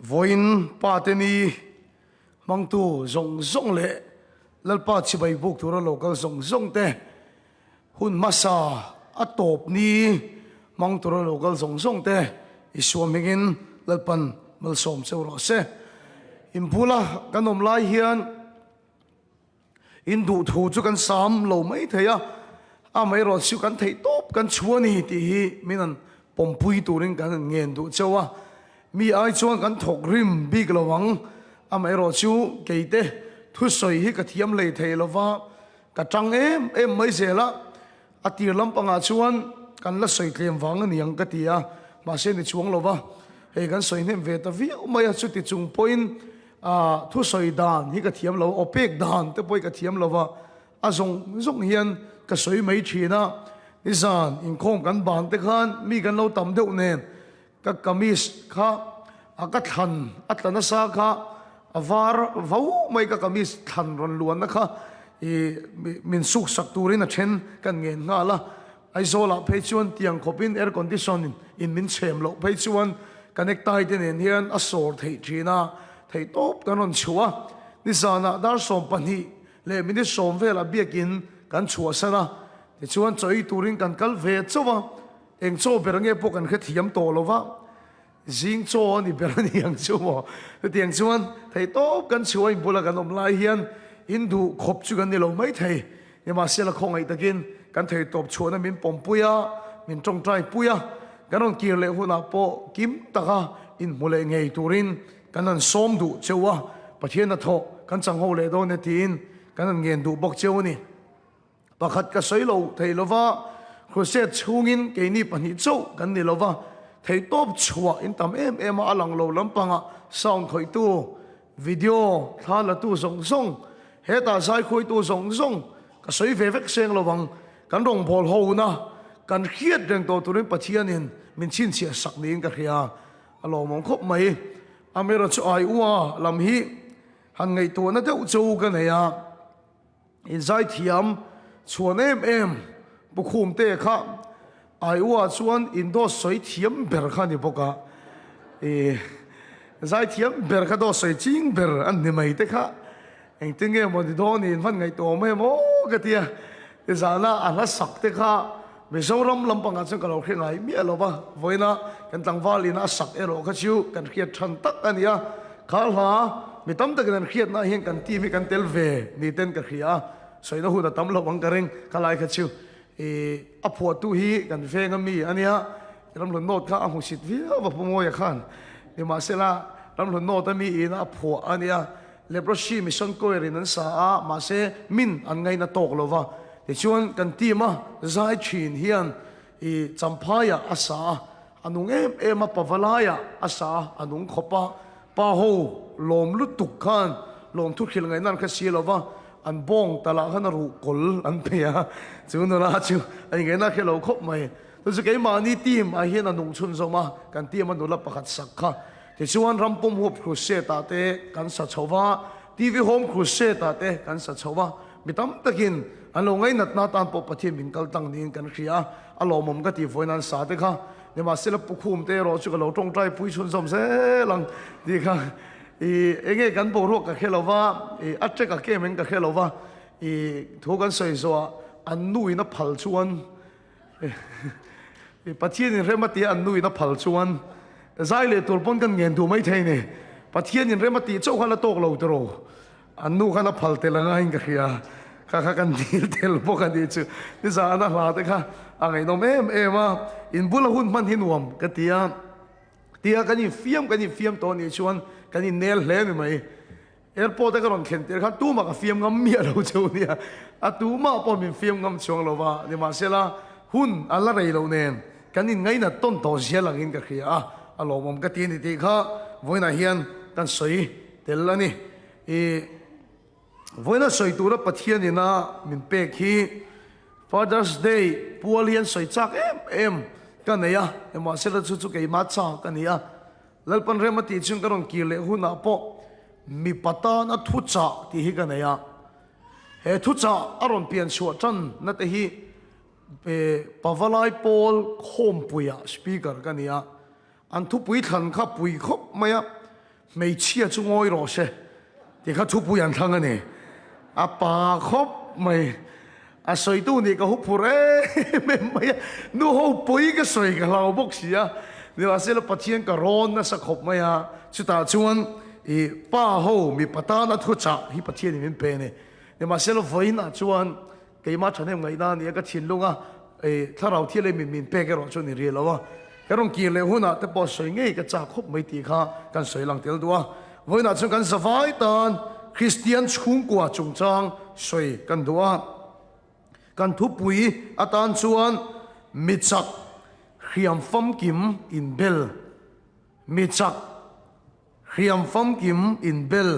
voin pateni mangtu zong le lalpa chibai buk tura local zong te hun masa atop ni mangtura local zong te iswamingin lalpan malsom sewro se impula kanom lai hian indu thu chu kan sam lo mai theya a mai ro chu kan thei top kan chuani ti hi minan pompui turin kan ngen du chawa mi ai chuan kan thok rim big lawang a mai ro chu keite thu soi hi ka thiam lei thei lova ka tang em mai zela atir lampanga chuan kan la soi tlem wang aniang ka tia ma se ni chuang lova he kan soi nem ve ta vi mai a chu ti chung point thu soi dan hi ka thiam lo opek dan te poi ka thiam lova a zong hian ka soi mai thina izan in khom kan ban te khan mi kan lo tam deuh nen ka kamis kha aka than atlana sa kha avar vau mai ka kamis than ron luan na kha min suk sak turin a then kan ngen nga la aizola phei chuan tiang khopin air condition in min chem lo phei chuan connect tai ten en hian a sor thei thina thei top kan on chua ni sana dar som pani le min som vela biakin kan chua sana ti chuan choi turin kan kal ve chowa eng cho berange po kan kha thiam to lova jing cho ni berani ang chuwa tiang chuan thei top kan chua in bula kan om lai hian indu khop chu kan ni lo mai thei ni ma sela khongai takin kan thei top chuana min pompuya min tong trai puya kan on kir le huna po kim taka in mule ngei turin kan an som du chewa pathian na tho kan chang ho le do ne tin kan an ngen du bok chew ni pakhat ka soilo thei lova khuset chungin ke ni pani chau kan ni lova thei top chua in tam em alang lo lampanga sound khoi tu video thala tu zong heta sai khoi tu zong ka soi ve vek seng lowang kan rong bol ho na kan khiat reng to turin pathian in min chin chia sak ning ka khia alo mong khop mai amero chu ai uwa lam hi han ngai to na deuh chou ka ne ya in zai thiam chuan em bukhum te kha ai uwa chuan indo soi thiam ber kha ni boka zai thiam ber kha do soi ching ber an ni mai te kha eng tinge mo di do ni van ngai to me mo ka tia zana ala sak te kha mizoram lampanga chung kalo khengai mi aloba voina kan tangwalina sak ero kha chu kan khiat than tak ania khalha mi tam tak kan khiat na hen kan ti mi kan tel ve ni ten ka khia soina hu da tam lo bang kareng kalai kha chu apho tu hi kan ve ngami ania ram lo not kha a hu sit vi ba pomo ya khan ni ma sela ram lo not mi ina apho ania leprosi mission ko erin an sa a ma se min an ngai na tok lova ti chuan kan ti ma zai thin hian champhaya asa anung em pavalaya asa anung khopa pa ho lom lu tuk khan lom thu khil ngai nan kha si lova an bong tala khan ru kol an pea chu no la chu ai ngai na khelo khop mai tu chu ke ma ni tim a hian anung chun zoma kan ti ma no la pakhat sak kha ti chuan rampum hop khu se ta te kan sa chowa tv home khu se ta te kan sa chowa mitam takin alo ngai nat na tan po pathian min kal tang nin kan khria alo mom ka ti voinan sa te kha ne ma sela pukhum te ro chu ka lo tong trai pui chun som se lang di kha enge kan bo ro ka khelova atre ka ke men ka khelova thu kan soi zo an nui na phal chuan pathian in remati an nui na phal chuan zai le tolpon kan ngen du mai theine pathian in remati chau khala tok lo tro an nu khana phal te langa in ka khia kha kan dil tel bo kan di chu ni za na hla te kha angai no em in bula hun man hinwam ka tia kan in fiam to ni chuan kan in nel hle ni mai airport ka ron khen te kha tu ma ka fiam ngam mi lo chu ni a tu ma po min fiam ngam chuang lo wa ni ma sela hun ala rei lo nen kan in ngai na ton to zia lang in ka khia alo mom ka ti ni ti kha voina hian kan soi tel ani voina soi tura pathian ina min pe khi Father's Day pualian soi chak em kanaya ema sela chu ke ma cha kania lalpan remati chung karon kile huna po mi pata na thu cha ti hi kanaya he thu cha aron pian shu chan na te hi pavalai pol khom puya speaker kania an thu pui than kha pui khop maya mấy chia chung ngồi rồi xe thì các chú bùi ăn thằng anh này à bà khóc mày à sợi tu này cái hút phù rê mày nó hút bùi cái sợi cái lao bốc xì à nếu mà sẽ là bắt thiên cái rôn nó sắc khóc mày à chú ta chuan thì ba hậu mi bắt ta nó thu chặt hi bắt thiên mình bền này nếu mà sẽ là với nó chuan cái mà cho nên ngày đó này cái thiên luôn àถ้าเราที่เลยมีเป๊กเราชวนเรียนแล้วว่าก็ต้องกินเลยหัวหน้าแต่พอสวยงี้ก็จะคบไม่ตีข้ากันสวยหลังเตียวตัวหัวหน้าชวนกันสบายตอนคริสเตียนชุ่มกว่าจงจางสวยกันตัวกันทุบปุยอาจารย์ชวนมิจักเขียมฟัมกิมอินเบลมิจักเขียมฟัมกิมอินเบล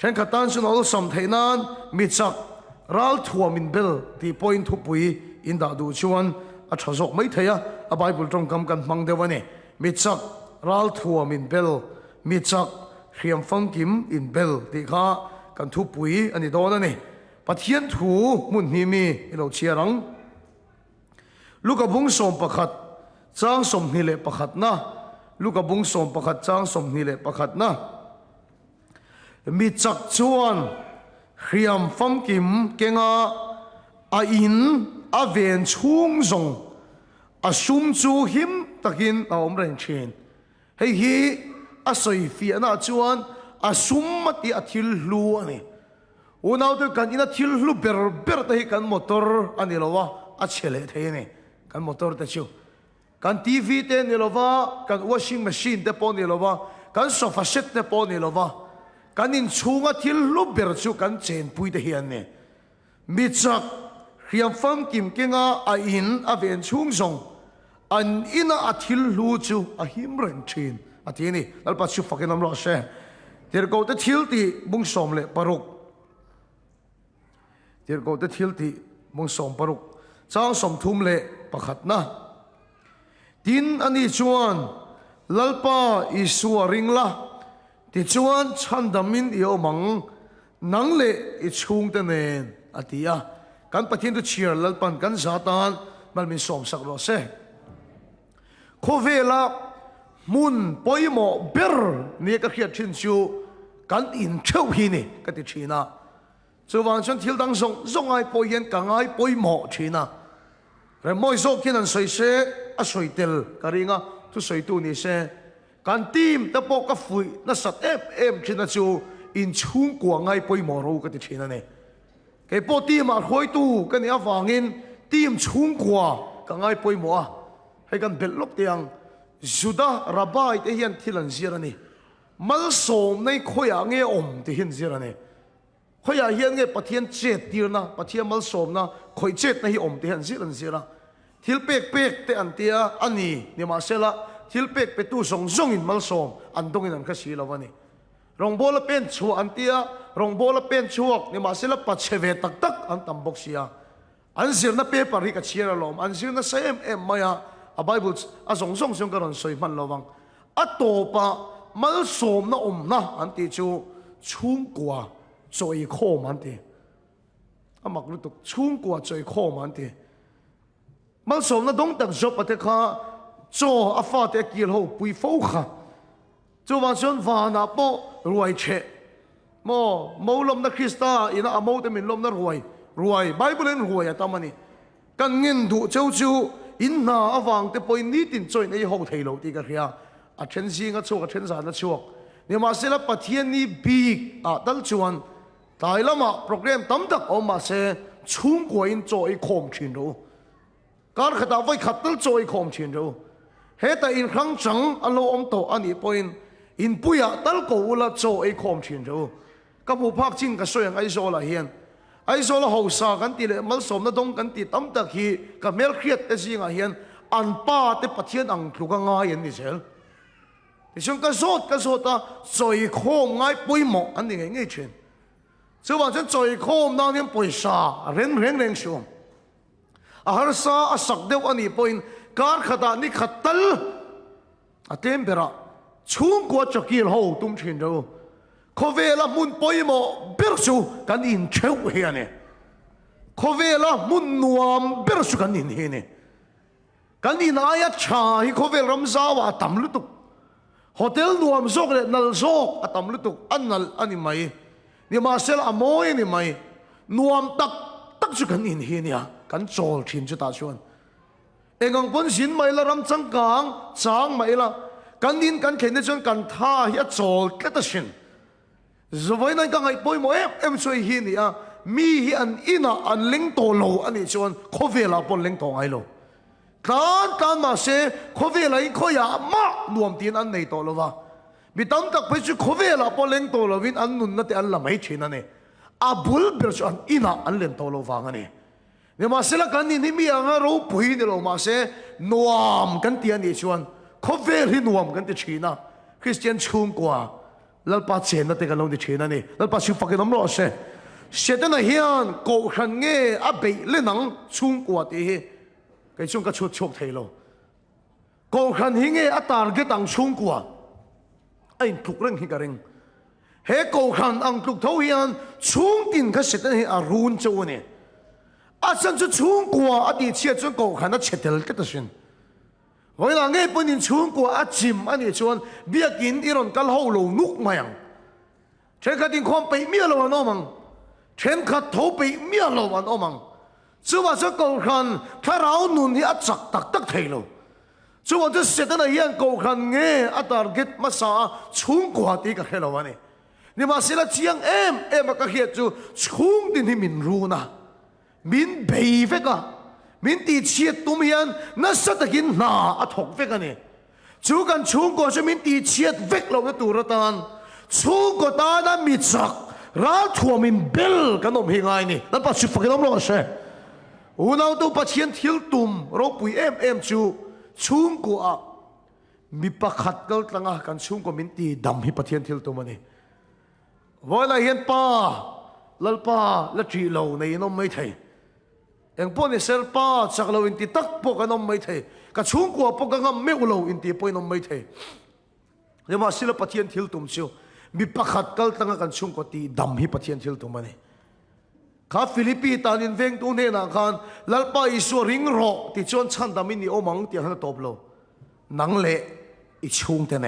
ฉันขัดตันชวนเอาสมเทนันมิจักรัลทัวมินเบลที่พอยน์ทุบปุยอินดาดูชวนอาชาจกไม่เทียอาไบเบิลตรงคำกันมังเดวันนี้มิจักรัลทัวมินเบลมิจักเขียมฟังกิมอินเบลที่ข้ากันทุบปุยอันนี้โดนนี่ปะเทียนถูมุนนี้มีเราเชียรังลูกกบุงสมประคัดจ้างสมนิเลประคัดนะลูกกบุงสมประคัดจ้างสมนิเลประคัดนะมิจักชวนเขียมฟังกิมเก่งอาอินอาเวนชุ่งจงอาชุมจูหิมตะกินเอาอมเรนเชนเฮ้ยอาศัยฟีน่าจวนอาชุมมาตีอาทิลลูอันนี้อุณเอาตัวกันอินาทิลลูเบอร์แต่กันมอเตอร์อันนี้เราว่าอาเชลเทนี่กันมอเตอร์แต่ชิวกันทีวีเตนี่เราว่ากันวอชิ่งแมชชีนแต่ปอนี่เราว่ากันโซฟาเซ็ตแต่ปอนี่เราว่ากันอินชูงอาทิลลูเบอร์ชิวกันเจนปุยแต่เฮียนนี่มิจักเรียมฟังกิมเก่งอาอินอาเวนชุ่งจงอันอินาอาทิลลูจูอาหิมเรนชินอาทินี่แล้วปัจจุบันกันน้ำร้อนเช่เดี๋ยวก็จะทิลตีบุ้งสมเละปรุกเดี๋ยวก็จะทิลตีบุ้งสมปรุกจ้างสมทุ่มเละประคัดนะดินอันนี้ชวนลัลปาอิสัวริงละที่ชวนชันดามินเอียวมังนังเละอิชุงเตเนนอาทิยากันปะทินตุเชียร์ลัลปันกันซาตานมันมีสมสักรอเซ่โคเวลามุนปอยหมอเบอร์นี่ก็เขียนชินชูกันอินเช่าฮีนี่ก็ติดชีนะส่วนฉันทิลดังส่งไอ้ปอยเย็นกังไอ้ปอยหมอชีนะแต่มอยโซกินันสวยเซ่อสวยเตลกะริงะทุสวยตัวนี้เซ่กันทีมตะปอกกับฟุยน่าสัตเอ็มชินะชูอินชุ่งกว่าไอ้ปอยหมอรู้ก็ติดชีนะเนี่ยไอ้พอทีมมาคอยตู้กันเนี่ยฟังเงินทีมชุ่มกว่ากังไงปอยมัวให้กันเบ็ดลบเตียงสุดาระบายที่เห็นที่หลังเสียนี่มัลสมในขยะเงี้ยอมที่เห็นเสียนี่ขยะเห็นเงี้ยปะเทียนเจ็ดตีนะปะเทียนมัลสมนะขยเจ็ดในอมที่เห็นเสียหลังเสียนะทิลเป็กแต่อันเตียอันนี้เนี่ยมาเสละทิลเป็กไปตู้ส่งอินมัลสมอันตรงนั้นก็สีแล้ววันนี้รองโบลเป็นชัวอันเตียรองโบลเป็นชัวนี่มาเสละปัจเจเวตักอันตั้มบกเสียอันเสียนะเปปาริกเชียร์ลมอันเสียนะเซมมายาอาไบเบิลอาส่งกันสวยมันระวังอัตโตปะมัลสมนะนะอันที่จูชุ่มกว่าจอยโคมันที่อามักรู้ตุกชุ่มกว่าจอยโคมันที่มัลสมนะต้องตักจบปะเทค่ะโจอาฟาเตกิลโฮปุยฟูค่ะจูวันชนวานาโปรวยเชโมลมนักคริสต์อินะอโมเตมินลมนักรวยไบเบิลเล่นรวยอะตามันนี่กันเงินดูเจ้าจูอินนาอวังแต่ปอยนี้ตินจอยในห้องเทโลตีกันเฮียอาเชนซีงัดชัวอาเชนสารนัดชัวเนี่ยมาเสละปะเทียนนี้บีกดัลชวนตายแล้วมาโปรแกรมตั้มดักออกมาเสชุ่มกว่าอินจอยคมชินดูการขัดเอาไว้ขัดตั้งจอยคมชินดูเฮแต่อินครั้งจังอันโลอมโตอันนี้ปอยอินปุยะตั้งกูละจอยคมชินดูกับผู้พักจิงกับส่วนไอโซละเฮียนไอ้โซลหาวสากันตีเลยมัลสมนั่นตรงกันตีตั้มตะคีกับเมลเครียดแต่สิ่งอะไรเห็นอันป้าที่ปะเทียนอังถูกง่ายอย่างนี้เชียวที่ช่วงกระโดตาจอยโคมง่ายปุยหมอกอันนี้ง่ายเช่นส่วนฉันจอยโคมนั่นยังปุยซาเร่งชวงอาหารซาอาศักเดียวอันนี้ปุยการขัดนี่ขัดตัลอาเต็มเปร่าชุ่มกว่าจะกินหูตุ้มเช่นเดียวขเวลามุนปอยโมเบรสูกันอินเชื่อเฮียเนี่ยขเวลามุนนวมเบรสูกันอินเฮียเนี่ยกันอินอายะชาฮิขเวลรัมซาวะตั้มลุตุ hotel nuam sok le nal sok atam lutuk an nal ani mai ni ma sel amoy ni mai nuam tak tak chu kan in hi nia kan chol thin chu ta chuan engang pon sin mai la ram chang mai la kan din kan khen chuan kan tha hi a chol tleta shin zawai nai ka ngai poi mo em choi hi nia mi hi an ina an ling to lo ani chuan khovela pon ling to ngai lo kan ma se khovela in khoya ma nuam tin an nei to lo wa mi tam tak pe chu khovela pon ling to lo win an nun na te an lamai thina ne a bul ber chu an ina an len to lo wa ngani ni ma se la kan ni mi anga ro pui ni lo ma se nuam kan ti ani chuan khovel hi nuam kan ti thina Christian chung kwa lalpa chen na te kan lo ni thina ni lalpa chu fakin am lo se Satan hian ko khan nge a be le nang chung kwa ti hi cái chung ka chut chok thei lo ko khan hi nge a target ang chung kwa ain thuk reng hi ka reng he ko khan ang thuk tho hian chung tin ka Satan hi a run chu ne a san chu chung kwa a ti chia chu ko khan a chetel ka ta shin voi la nge punin chung kwa a chim ani chuan biakin iron kal ho lo nuk mayang chen ka tin khom pe mi lo no mang chen ka tho pe mi lo wan o mang chúว่าจะกูขันถ้าเราหนุนที่อัดจักตักตักเทโลchúว่าจะเสร็จแล้วยังกูขันเงี้ยอัดตาร์เก็ตมาสาชุ่งกว่าที่กับเฮลวันนี้นี่มาสิละเชียงมาก็เขียนจู่ชุ่งดินที่มินรู้นะมินเบยเฟกะมินตีเชียดตุ้มยันนั่นสัตกินหน้าอัดหกเฟกันนี่จู่กันชุ่งกว่าจะมินตีเชียดเฟกเราจะตัวรัตันชุ่งกว่าตานั้นมิจักรักทัวมินเบลกันนมเฮงไงนี่แล้วปัจจุบันกันน้องเราเช่อุณเอาตัวปัจเจียนทิลตุมเราปุยชูชุ่งกัวมีปะขัดกันตั้งกันชุ่งกัวมินตีดำฮิปัจเจียนทิลตุมันนี่วันละเห็นป้าลัลป้าละจีเหล่าในน้องไม่ไทยเอ็งป้อนเซลป้าจากเราอินตีตักปกันน้องไม่ไทยกับชุ่งกัวปกันงามไม่อุเราอินตีปน้องไม่ไทยเดี๋ยวมาศิลปัจเจียนทิลตุมชิวมีปะขัดกันตั้งกันชุ่งกัวตีดำฮิปัจเจียนทิลตุมันนี่ข้าฟิลิปปินส์ตานินเวงตัวเนี่ยนะคันลัลปาอิสวริงโรที่ชวนฉันดามินีโอมังที่หันตบโลนังเละอิชุงเทน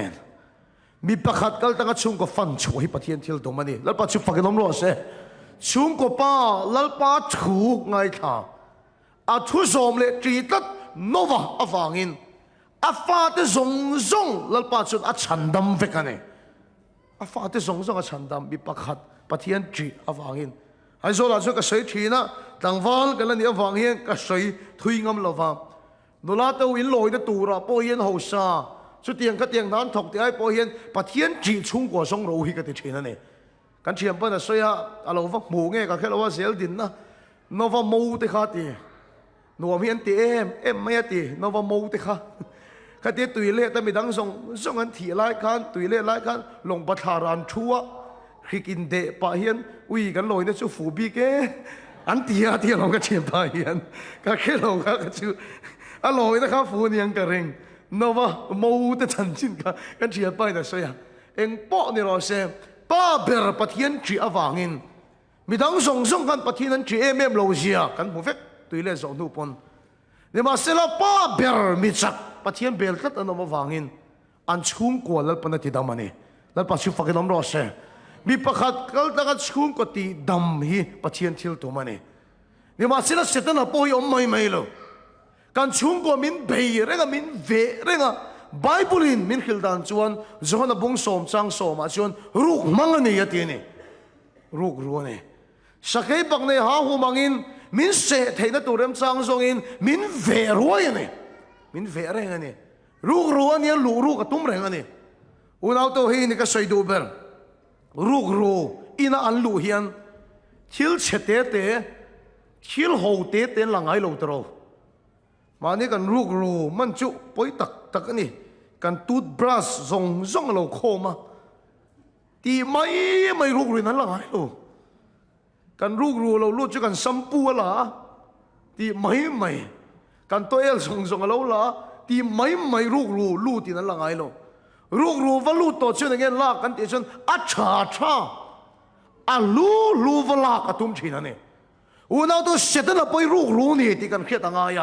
มีประคัดกัลตั้งชุงก็ฟันช่วยปะเทียนทิลตัวมันนี่ลัลปาชุบฟังน้ำร้อนเสชุงก็ป้าลัลปาถูกไงท่าอาทุสมเละจีตัดโนวาอาฟังอินอาฟาเตซงลัลปาชุดอาชันดำเวกันเนี่ยอาฟาเตซงอาชันดำมีประคัดปะเทียนจีอาฟังอินไอ้โซลาช่วยกับใส่ทีนะต่างฟังกันแล้วเนี่ยฟังเฮียกับใส่ทุยงำเราฟังโนลาเตวินลอย的ตูระปอยเฮียนหัวซาชุดเตียงก็เตียงนั้นถกที่ไอ้ปอยเฮียนปะเทียนจีชุ่งกว่าสองโลหิกับที่ทีนั่นเองกันเชียมเปิ้ลน่ะใส่ฮะเราฟังหมูเงี้ยกับแค่เราว่าเสียดินนะโนวามูติขาตีโนวาเฮียนตีไม่ตีโนวามูติขาข้าตีตุยเล่แต่ไม่ดังส่งกันถี่ไล่คันตุยเล่ไล่คันลงปะทารันชัวฮิกินเดปะเฮียนอุ้ยกันลอยเนี่ยชูฟูบีเกอันที่เราก็เชียร์ปะเฮียนก็แค่เราก็ชูอร่อยนะครับฟูนี่ยังกระเร่งโนวามูแต่ฉันจินกันเชียร์ไปแต่เสียเองป้อเนี่ยเราเสียป้าเบอร์ปะเทียนจีอวางินมีทั้งส่งกันปะเทียนจีเราเสียกันผู้เฟกตุยเล่สองทุกคนเนี่ยมาเสียละป้าเบอร์มีจักปะเทียนเบอร์ตัดอันนั้นมาวางินอันชุ่มกว่าแล้วปนัดที่ดำมันนี่แล้วปัจจุบันกันน้ำเราเสียมีประคัดกัลตะกัดชุ่มกตีดำฮีปะเทียนทิลตัวมันนี่มาสิละเสร็จแล้วพอยอมไม่เลยการชุ่มกมินเบย์เรื่องมินเวเรื่องไบเบิลินมินขิลดันชวนจวนบุงสมจังสมชวนรูกมังเนียตีนี่รูกรัวนี่สักให้ปักในหาหูมังอินมินเสถให้นัตัวเริ่มจังสงอินมินเวรัวนี่มินเวเรื่องนี่รูกรัวนี่รูกกับตุ้มเรื่องนี่อุณเอาตัวให้นี่ก็ใส่ดูเบอร์รูกรูอินาอันลูเฮียนทิลเฉเตเตทิลโฮเตเตหลังไอ้ลูตรอมานี่กันรูกรูมันจุปอยตักนี่กันตูดบรัสส่งเราโคมาตีไม่รูกรูนั้นหลังไอ้ลูกันรูกรูเราลูจุกันซัมปูละตีไม่กันตัวเอลส่งเราละตีไม่รูกรูลูตีนั้นหลังไอ้ลูรูกรูว่าลูตัวเชื่อในเงี้ยลากกันตีจนอัจฉริลูว่าลากกันตุ้มชีนั่นเองอุณเอาตัวเสร็จแล้วไปรูกรูนี่ที่กันเขียนต่างไง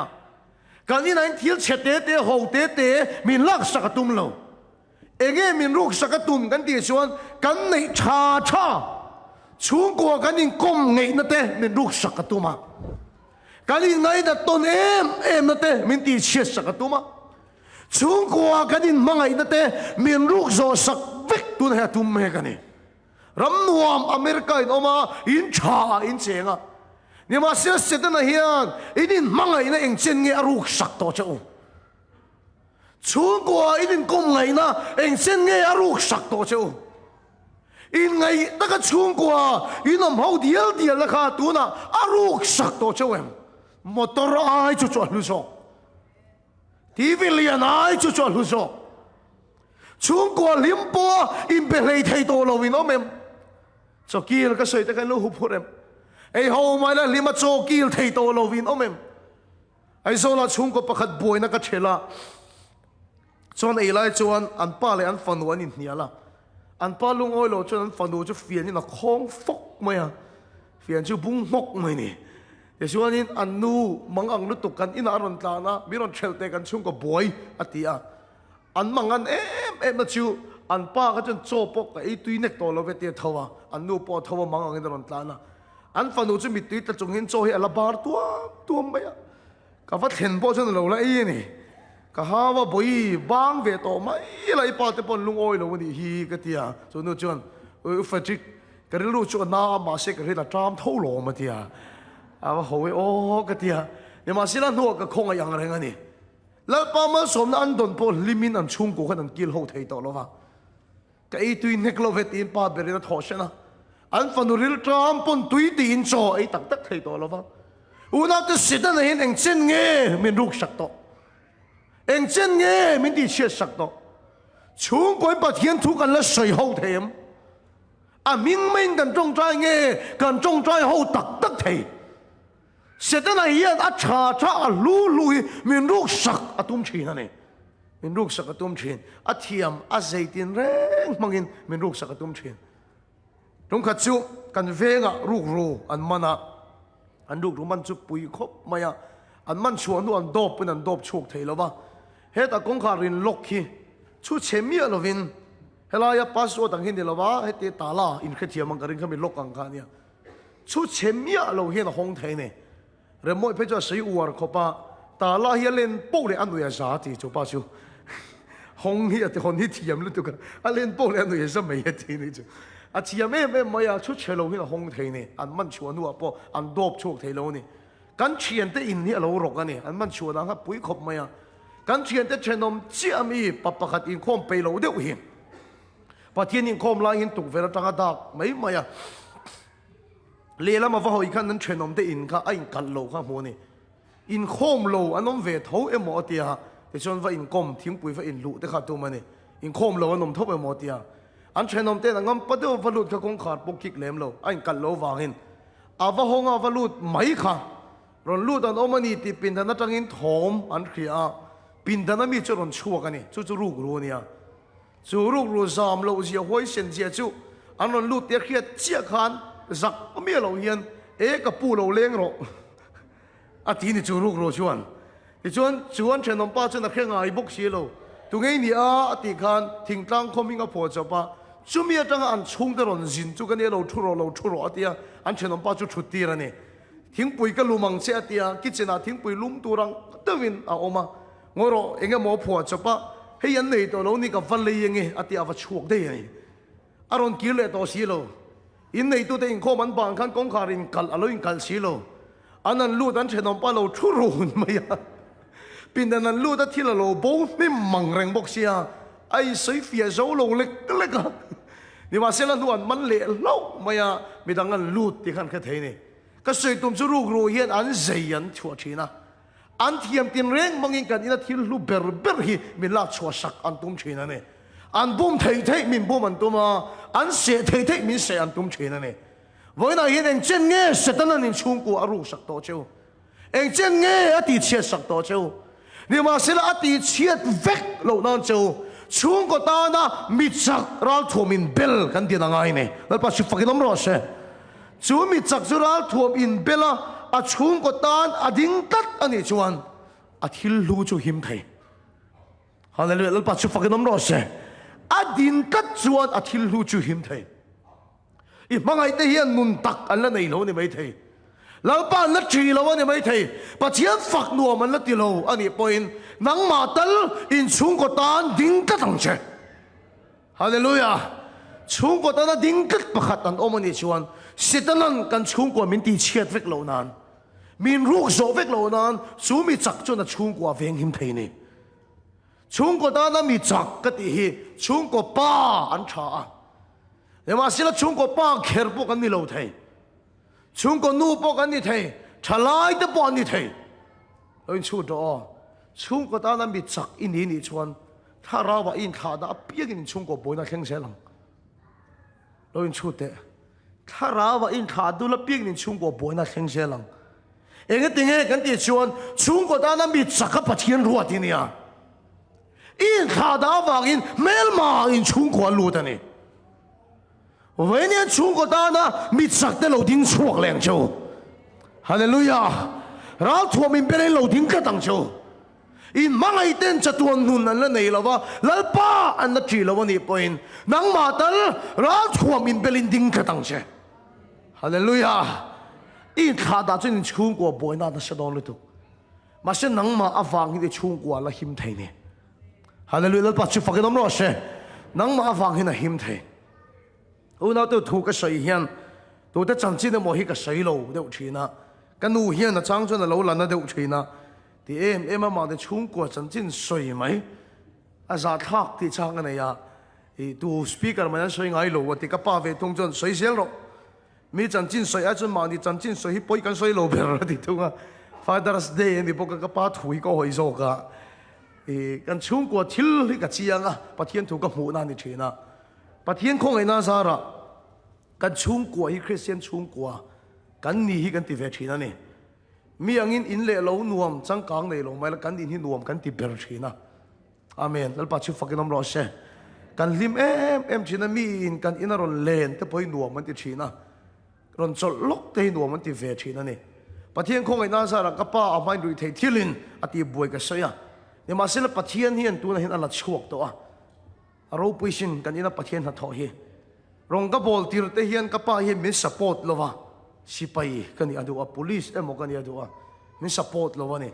กันนี่นั่นที่เฉดเตะโหเตะมีลากสักตุ้มเรา enge min ruk sakatum kan ti chuan kan nei tha chung kwa kan in kom ngei na te min ruk sakatuma kan in ngai da ton em na te min ti che sakatuma chung kwa kan in mangai na te min ruk zo sak vek tun ha tum me kan ni ram nuam america in oma in cha in chenga ni ma sia setana hian in mangai na eng chen nge aruk sak to chau chung kwa in kom ngai na eng chen nge aruk sak to chau in ngai ta ka chung kwa in am ho dial la kha tu na aruk sak to chau em motor ai chu chu lu so tv lian ai chu chu lu so chung kwa limpo in be lei thei to lo win omem so kil ka soi ta kan lu hu phurem ei ho mai la lima cho kil thei to lo win omem ai so la chung ko pakhat boi na ka thela chon ei lai chuan an pa le an fanu an in hniala an pa lung oi lo chuan an fanu chu fian in a khong fok mai a fian chu bung mok mai ni ye chuan in an nu mangang lu tuk kan in a ron tla na mi ron thelte kan chung ko boi atia an mangan em na chu an pa ka chun cho pok ka ei tui nek to lo ve te thawa an nu po thawa mangang in ron tla na an fanu chu mi tui ta chung hin cho hi ala bar tua mai a ka va thlen po chun lo la ei ni ka hawa boi bang ve to mai lai pa te pon lung oi lo ni hi ka tia chu nu chuan u fatik ka ri lu chu na ma se ka ri la tram tho lo ma tia a ho we o ka tia ni ma sila no ka khong a yang reng ani la pa ma som na an don po limin an chung ko kan an kil ho thei to lo wa ka ei tui nek lo ve tin pa be ri na tho shena an fanu ril tram pon tui tin cho ei tak tak thei to lo wa u na te sitan hin eng chen nge min ruk sak to eng chen nge min ti che sak to chung ko pa thian thu kan la soi ho them a ming ming kan trong trai nge kan trong trai ho tak tak thei sitan hian a cha a lu min ruk sak atum chin ani min ruk sak atum chin a thiam a zaitin reng mangin min ruk sak atum chin tung khat chu kan venga ruk ro an mana an ruk ru man chu pui khop maya an man chuan nu an dop pun an dop chuk thei lo ba he ta kong kha rin lok hi chu chemia lovin helaya paso dang hin de lo ba he te ta la in khe thiam ang karin khami lok ang kha nia chu chemia lo hian hong thei ne re moi pe cho sei uar khopa ta la hi len po le anu ya za ti chu pa chu hong hi at hon hi thiam lu tu ka a len po le anu ya sa mai ti ni chu a thiam me mai ya chu chelo hi hong thei ne an man chuan nu po an dop chuk thei lo ni kan chien te in hi lo rok ani an man chuan ang ha pui khop mai ya kan chien te chenom chiam i papakhat in khom pe lo deuh hi pathian in khom lai hin tuk vera tanga dak mai mai ya le lama va hoi khan nan chenom te in kha ain kal lo kha mo ni in khom lo anom ve tho emo tia te chon va in kom thing pui va in lu te kha tu mani in khom lo anom thop emo tia an chenom te ngam pado va lut kha kong khat pok kik lem lo ain kal lo wangin ava honga va lut mai kha ron lut an omani ti pin dan atangin thom an khria pin dan mi chu ron chuak ani chu chu ruk ru nia chu ruk ru zam lo zia hoi sen zia chu an ron lut te khia chia khan zak mi lo hian e ka pu lo leng ro a ti ni chu ruk ro chuan ti chuan chenom pa chu na khenga ai bok si lo tu ngei ni a ti khan thing tlang khoming a pho chopa chumi atanga an chung de ron zin chu kan e lo thu ro atia an chenom pa chu thuti ra ni thing pui ka lumang che atia kitchena thing pui lum turang tawin a oma ngoro enge mo pho chopa hei an nei to lo ni ka van le yenge atia va chuak de ni aron kil le to si lo in nei tu te in khom an bang khan kong kharin kal aloin kal si lo anan lu dan chenom pa lo thu ron maya pin dan an lu da thil lo bo mi mang reng bok sia ai soi fia zo lo lek lek ni ma selan du an man le lo maya mi dang an lu ti khan kha thei ni ka soi tum chu ruk ro hian an zei an chua thina an thiam tin reng mangin kan ina thil lu ber hi mi la chua sak an tum thina ne an bum thei min bum an tuma an se thei min se an tum thina ne voi na hian eng chen nge setan an in chung ku aru sak to cheu eng chen nge ati che sak to cheu ni ma sila ati chiat vek lo nan cheu chung ko ta na mi chak ral thum in bel kan dia ngai ne la pa si fakinom ro se chu mi chak chu ral thum in bela a chung ko tan ading tat ani chuan a thil lu chu him thei hallelujah la pa si fakinom ro se adin kat chuan athil lu chu him thei i mangai te hian nun tak an la nei lo ni mai thei lalpa la tri lo ni mai thei pathian fak nuam an la ti lo ani point nang ma tal in chung ko tan ding ka tang che hallelujah chung ko tan ding kat pakhat an omani chuan sitanan kan chung ko min ti chiat vek lo nan min ruk zo vek lo nan chu mi chak chu na chung ko veng him thei ni chung ko ta na mi chak ka ti hi chung ko pa an tha le ma sila chung ko pa kher po kan ni lo thei chung ko nu po kan ni thei thalai te po ni thei loi chu do chung ko ta na mi chak in ni chuan tha ra wa in tha da piak in chung ko boina kheng se lang loi chu te tha ra wa in tha du la piak in chung ko boina kheng se lang enge tinge kan ti chuan chung ko ta na mi chak ka pathian ruat ni ya in tha da wang in melma in chung ko lu da ni vậy nên chúng ta na mi sắc de lâu tiếng chuộc leng châu, hallelujah, rau thua mình bên lâu tiếng cái tăng châu, in mang ai tên chặt tuan nun anh lên này là va, lalpa anh đã chỉ là vấn đề point, nang mà tal rau thua mình bên tiếng cái tăng châu, hallelujah, in khá đã cho nên chúng của bồi na đã sẽ đón được, mà sẽ nang mà avang thì chúng của là him thầy nè, hallelujah, lalpa chụp phải cái đó rồi, nang mà avang thì là him thầy. Ôi nào tôi thu cái sợi hiền, tôi đã chẳng chỉ là một cái sợi lầu đều chuyện na, cái nụ hiền là trang cho là lâu lần là đều chuyện na, thì em mà để chung của chẳng chỉ sợi mấy, à giá thác thì trang cái này à, thì tu speaker mà sợi ngay lầu thì các bà về thông chân sợi xéo rồi, mi chẳng chỉ sợi ở trên mà thì chẳng chỉ sợi bôi cái sợi lầu về rồi thì thôi à, Father's Day thì bố các bà thui có hồi rồi cả, thì cái chung của thiếu cái chiang à, bắt thiên thu cái mũ na thì chuyện na. Bà thiên không ai na sa ra, kan chung qua hi Christian chung qua, kan ni hi kan ti ve thina ni, mi angin in le lo nuam chang kang nei lo mai la kan in hi nuam kan ti ber thina, amen. Lal pa chu fakin om lo se, kan lim em thina mi in kan in aron len te poi nuam man ti thina, ron chol lok te nuam man ti ve thina ni, bà thiên không ai na sa ra kapa amai rui thei thilin ati buai ka soya, ni ma sila bà thiên hian tu na hin ala chuak to a. Rau puisin kan ina pathian hat hi rong ka bol tir te hian ka pa hi min support lova sipai kan ni adu a police emo kan ni adu a min support lova ni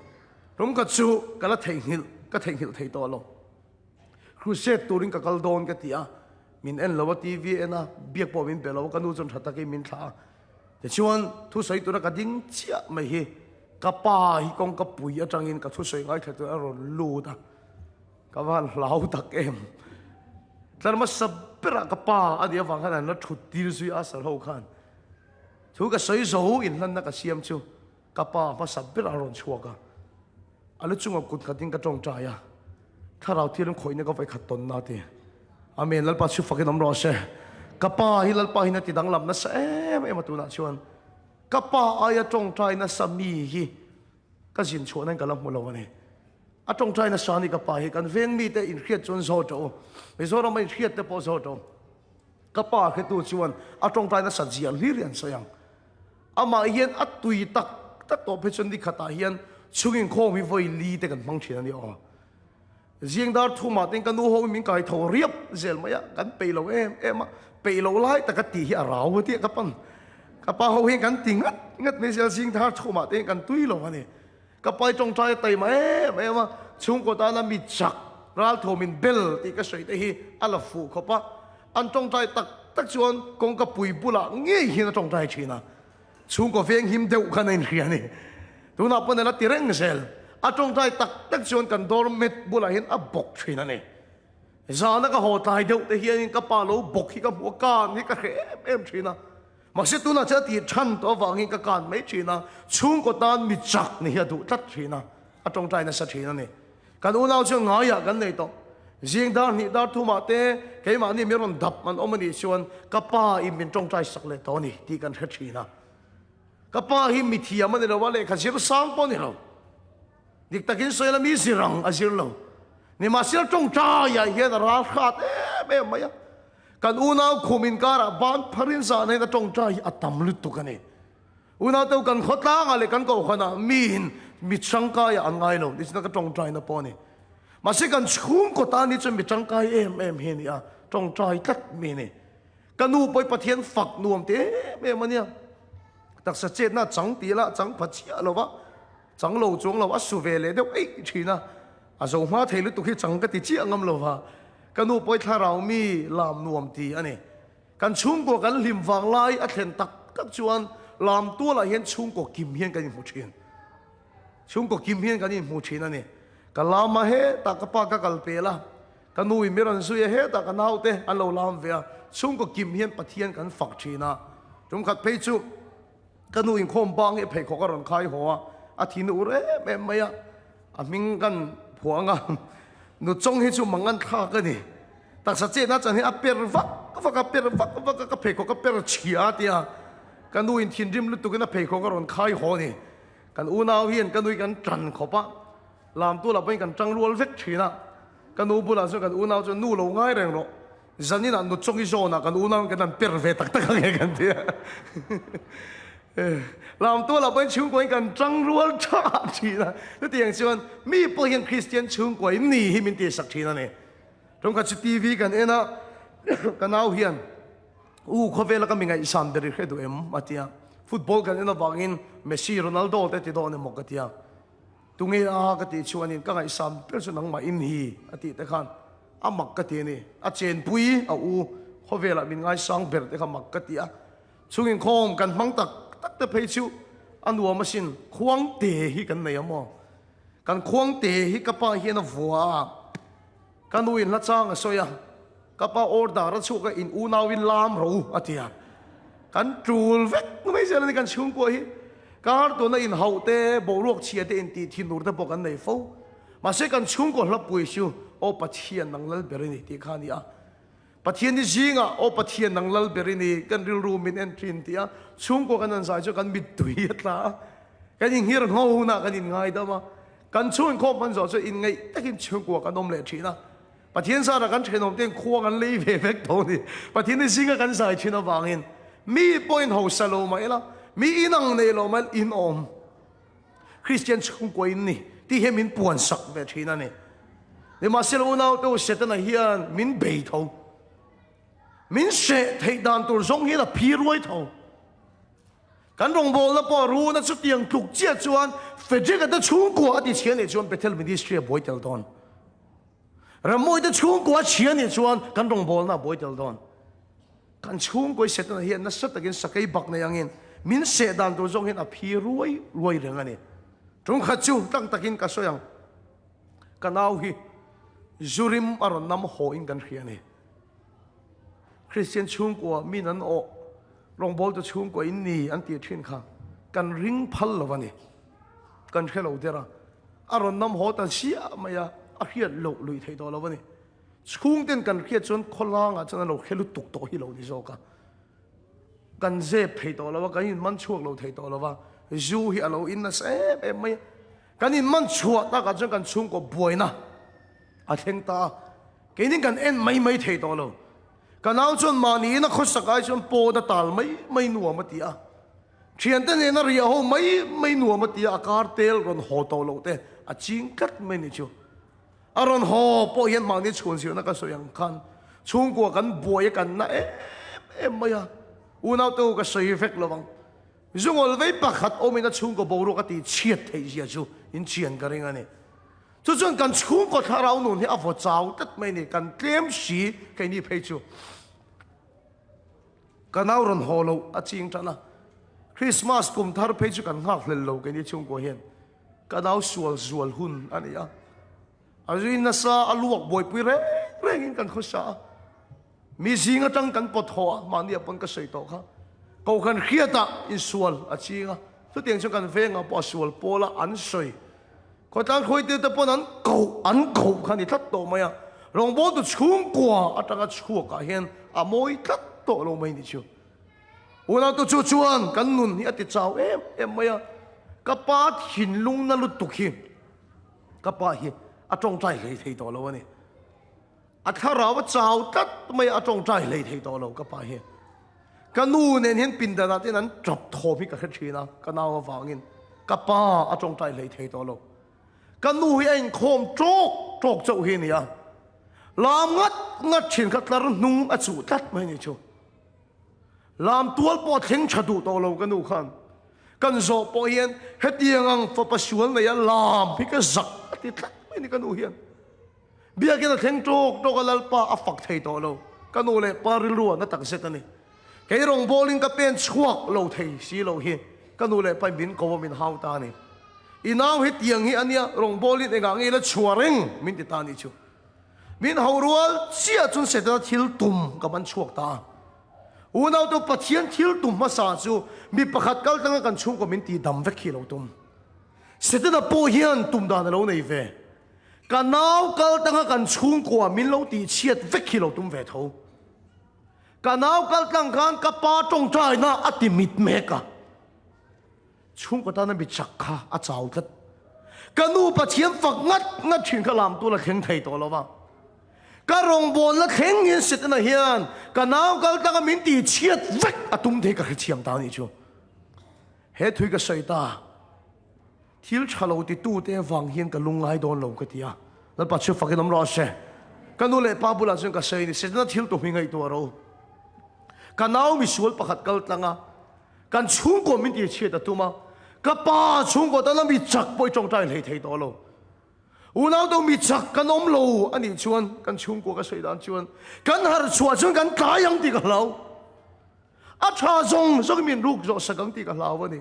rong ka chu kala thei hil thei to lo crusade turing ka kaldon ka tia min en lova tv ena biak po min belo kan u chon thata ke min tha te chuan thu sai tu ra ka ding chia mai hi ka pa hi kong ka pui atangin ka thu sai ngai thatu aro lu ta ka van lau tak emแต่มาสับเปล่ากป้าอดีตฟังขนาดนั้นชุดดีสุดอาศัยเขาขันทุกข์สวยโซ่อินนั่นนักเสียมชูกป้ามาสับเปล่ารอนชัวกันอะไรจุงกับกุดขัดดิ้งกระจงใจอ่ะถ้าเราที่เราคอยเนี่ยก็ไปขัดตนนาทีอเมนลัลปาชุฟักน้ำรอเช่กป้าฮิลัลปาฮินาติดังลำนั่นเอ็มมาตัวนั่นชวนกป้าอายจงใจนั่นสามีฮีก็สินชวนนั่นก็ลำมุลวันนี้อาจงใจนะสานี่กับไปกันเวงมีแต่อินเครียดจนโซโจไม่โซเราไม่เครียดแต่พอโซโจกับป้าคือตัวชวนอาจงใจนะสัจจียลิเรียนเสียงอามาเฮียนอัตตุยตักตัวเพชรนี่ขัดเฮียนช่วงข้อมีไฟลีแต่กันฟังเชียนนี่อ๋อเสียงดาร์ทุ่มมาเต็งกันดูห้องมีกายทอเรียบเซลมากันไปเราเอ็มไปเราไล่แต่กันตีเราเที่ยกับปันกับป้าเขาเห็นกันติงัดไม่เสียเสียงดาร์ทุ่มมาเต็งกันตุยเราเนี่ยก็ไปจงใจไต่มาไม่ว่าช่วงก็ตอนนั้นมีจักรัลโทมินเบลที่ก็สวยแต่ฮีอัลฟูเขาปะอันจงใจตักชวนกงกับปุยบุละเงี้ยหินจงใจชีนะช่วงก็เฟียงหิมเดียวกันในเรียนี่ตัวนับเป็นอะไรที่เร่งเซลอันจงใจตักชวนกันดอร์เม็ดบุละหินอับบกชีนะนี่จานักก็หัวตายเดียวแต่เฮียนี่ก็ปาโลบกที่ก็หัวการนี่ก็เอ็มชีนะมาเสียตัวน่าจะตีชั้นตัววางหินกับการไม่ชีนะช่วงก็ตอนมีจักนี่ฮะดูตัดชีนะอาจงใจน่ะสัจชีนะนี่การอุณาเชื่อง่ายกันเลยต่อเสียงดาร์นี่ดาร์ทุ่มมาเต้แค่มานี่มีรอนดับมันอมันนี่ชวนกับป้าอิมินจงใจสักเลยตอนนี้ที่กันสัจชีนะกับป้าหิมิที่มันนี่เราว่าเลยขันเสียสร้างปนนี่เราดิกตะกินสวยแล้วมีสิรังอาศิรเรานี่มาเสียจงใจอย่าเห็นราคาไม่ไม่ยกันอุณาคุมินการะบ้านพรินสานให้กับจงใจอัตมลุตุกันนี่อุณาเต้ากันขดล้างอะไรกันก็ขนาดมีชังกายอันไงเราดิฉันก็จงใจนะปอนี่ mà sẽ cần chung của ta ni cho mi trăng cái em hi ni à trong trai tất mi ni cần nu bơi bắt thiên phật nuông thế em anh em đặc sắc chết na trắng tí la trắng phát chia lo vợ trắng lâu chuông lo vợ sưu về lấy đâu ấy chỉ na à rồi hoa thấy lúc tụi khi trắng cái tí chia ngâm lo vợ cần nu bơi thà rau mi làm nuông tí anh em cần chung của cần lim vàng lai ở thiên tắc các chuan làm tua là hiện chung của kim hiền cái gì một chuyện chung của kim hiền cái gì một chuyện anh em cần làm mà hết ta cái pa cái cái bể la cần nuôi mi ran suy hết ta cái nào thế anh lâu làm về chung của kim hiền bắt hiền cần phật chi na chúng khát thấy chúกันนู่นคมบางไอ้เพคก็รอนคายหัวอาทิตย์นู้นแม่ไม่อะมิงกันผัวงามนู่นจงให้ชูมังกันท่ากันนี่แต่สัจเจน่าจะให้อเปรฟักก็ฟักอเปรฟักก็ฟักก็เพคก็เปรเชียตีอะกันนู่นทิ้งริมลุตุกันเพคก็รอนคายหัวนี่กันอูนาวเฮียนกันนู่นกันจันขบะลามตัวเราไปกันจังรัวเวกชีนะกันนู่นบุญละส่วนกันอูนาวจะนู่นเราง่ายแรงหรอกจันนี่น่ะนู่นจงให้โจนะกันอูนาวกันนั่นเปรเวตักตักกันทีlàmตัวเราเป็นchung quayกันจังรัวชาทีนะนั่นเองส่วนมีเพื่อนคริสเตียนchung quายนี่ให้มันเตะสักทีนั่นเองตรงกับทีวีกันเองนะกันเอาเฮียนเขาเวลาก็มีไงสันเดริกให้ดูมาที่ฟุตบอลกันเองนะบางอินเมสซี่โรนัลโดแต่ที่โดนเนี่ยหมกกันที่ตรงนี้ก็ที่ชวนนี่ก็ไงสันเป็นส่วนหนังมาอินฮีที่แต่ขันหมักกันที่นี่เจนปุยเขาเวลามีไงสังเบรแต่ขันหมักกันที่ช่วงนี้คงกันมังตักตักแต่เพชิวอันวัวมาสินควงเตะฮิกันเลยมั้งกันควงเตะฮิกับป้าเฮียนวัวกันดูอินละจ้างสวยกับป้าออร์ดาร์ชูกับอินอูนาวินลามรู้อะที่กันจูลเวกไม่ใช่อะไรกันชุ่มกว่าฮิการตัวนั้นอินเฮาเตะบอลลูกเชียเตอินตีที่นูร์เตะบอกกันในฟูมาเสกันชุ่มกว่าลับปุยชิวโอปัทเทียนนังเลเบรินีที่ข้านี่ปัทเทียนที่จริงโอปัทเทียนนังเลเบรินีกันริลรูมินเอนทรินที่ชุ่มกว่ากันนั่นสายช่วยกันมิดตุยตากันยิงฮิร์นหัวหน้ากันยิงไงเด้อมากันช่วยคบมันสอนช่วยอินไงแต่กินชุ่มกว่ากันนมเละชีนะปัทเทียนสาระกันเชนอมเตียงควงกันเลยเวกตัวนี้ปัทเทียนที่จริงกันสายชีนะวางอินมีปอยน์หัวสโลมาเอล่ะมีอินังเนโลมาอินอมคริสเตียนชุ่มกว่าอินนี่ที่เห็นมินปวนสักเวชีนั่นนี่เดี๋ยวมาเซลล์เอาตัวเสร็จแล้วเฮียนมินเบยทองมินเสร็จให้ดานตัวทรงเฮียนพีรวยทองกันรองบอลแล้วพอรู้นะสุดยังถูกเจี๊ยจวนเฟรเจกันจะชุ่มกว่าที่เชียนเนี่ยจวนไปเทลมินิสเตรียบอยเทลดอนเราไม่ได้ชุ่มกว่าเชียนเนี่ยจวนกันรองบอลนะบอยเทลดอนกันชุ่มกว่าเสร็จแล้วเฮียนนั่นสุดตะกินสักไอ้บักในยังเงินมินเสร็จดานตัวทรงเฮียนพีรวยรวยเรื่องนี้ตรงขัดจูตั้งตะกินกันสยังกันเอาฮีจูริมอารมณ์น้ำหอยกันเฮียนี่คริสเตียนชุ่มกว่ามีนั้นอรองบอลจะชุ่มกว่าอินนี่อันที่ทิ้งข้างกันริงพัลละวันนี้กันแค่เราเดียร์อารมณ์น้ำหอยแต่เสียไม่ยาอาเขียนลุลุยไทยตัวละวันนี้ชุ่มเต้นกันเขียนจนคนล่างอ่ะจนเราแค่ลุตุกตัวที่เราที่โซกันเจ็บไทยตัวละว่ากันยินมันช่วงเราไทยตัวละว่าจูฮีเราอินนะเซ่เอ็มไม่กันยินมันช่วงตากันจนกันชุ่มกว่าบ่อยนะอาเทงตากันยินกันเอ็นไม่ไทยตัวเรากันเอาจนมานี่นะเขาสักไอ้จนโปดตาลไม่หนัวมาตีอ่ะเชียนเต้นเนี่ยนะเรียกไม่หนัวมาตีอาการเตลรอนหอโตโลเตอ่ะจริงกัดไม่นี่ชัวอารอนหอพอเห็นมานี่ชวนเสียวนะก็สวยอย่างคันช่วงกว่ากันบวยกันนะเอ๊ะไม่อะอุณเอาตัวก็สวยเฟกระวังจุงอลไว้ปักขัดโอมินะช่วงก็บอกรู้ก็ตีเชียดเทียจูอินเชียนกันเองนี่จนกันชุ่มก็ทาราหนุนที่อฟอจ้าตัดไม่เนี่ยกันเตรียมสีแค่นี้เพจูกันเอารอนฮอลโลอาจริงจังนะคริสต์มาสกุมทาร์เพจูกันหักเลโลแค่นี้ชุ่มก็เห็นกันเอาสวลหุ่นอันนี้อ่ะอาจจะน่าซาอลวกบอยปีเร่งกันเขาซามีสิ่งต่างกันปวดหัวมันเนี่ยปนก็ใส่ต่อครับเขากันเครียดอ่ะอินสวลอาจริงอ่ะทุกอย่างช่วยกันเฟ้งอ่ะปวดสวลปวดละอันสวยคนต่างคุยเดี๋ยวแต่ปนั้นอันเก่าขันนี่ทัดโตไหมอ่ะลองบอกตัวชุ่มกว่าอัตราชั่วกันเห็นอ่ะมวยทัดโตลงไม่นี่ชัววันนั้นตัวชวนกันนุ่นนี่อติเจ้าเอ็มไหมอ่ะกับป้าหินลุงนั่นลุตุกหินกับป้าหินอ่ะจงใจเลยที่โตแล้ววันนี้อ่ะถ้าเราว่าเจ้าทัดไม่อ่ะจงใจเลยที่โตแล้วกับป้าหินกันนู่นเนี่ยเห็นปินแต่ละที่นั้นจับโทพิกระชีนะกันเอาฟังอินกับป้าอ่ะจงใจเลยที่โตแล้วกันนู่นเองโคมโจก trok châu hi nia làm ngắt chin khát lar nung a chu tat mai ni chu làm tual po theng chadu to lo kan u khan kan zo po hian hetiang ang fa pasuan mai làm hi ka zak ti tat mai ni kan u hian bia ke na theng trok alal pa a fak thei to lo kan u le paril ru na tak set ani cái rong bowling ka pen chuak lo thei si lo hi kan u le pai min ko min hau ta ni inaw hit yang hi ania rong bowling enga ngi la chuareng min ti ta ni chu min hau rual chia chun se ta thil tum ka ban chuak ta unaw to pathian thil tum ma sa chu mi pakhat kal tanga kan chung ko min ti dam ve khi lo tum se ta po hian tum da na lo nei ve kanaw kal tanga kan chung ko min lo ti chiat ve khi lo tum ve tho kanaw kal tang khan ka pa tong trai na atimit me ka chung ko ta na bi chak kha a chaw tat kanu pathian fak ngat thin ka lam tu la kheng thei to lo ba ka rong bon la kheng yin sit na hian kanaw kal tanga min ti chiat vek atum the ka chiam ta ni chu he thui ka sai ta thil chalo ti tu te wang hian ka lungai don lo ka tia la pa chu fakin am ro se kanu le pa bula chung ka sai ni sit na thil to hi ngai to ro kanaw mi sul pakhat kal tanga kan chung ko min ti chiat atuma ka pa chung ko ta la mi chak poi chong tai lei thei to lo unaw do mi chak kan om lo ani chuan kan chung ko ka sai dan chuan kan har chua chuan kan tayang ti ka lo a tha zong zong min ruk zo sakang ti ka lo ani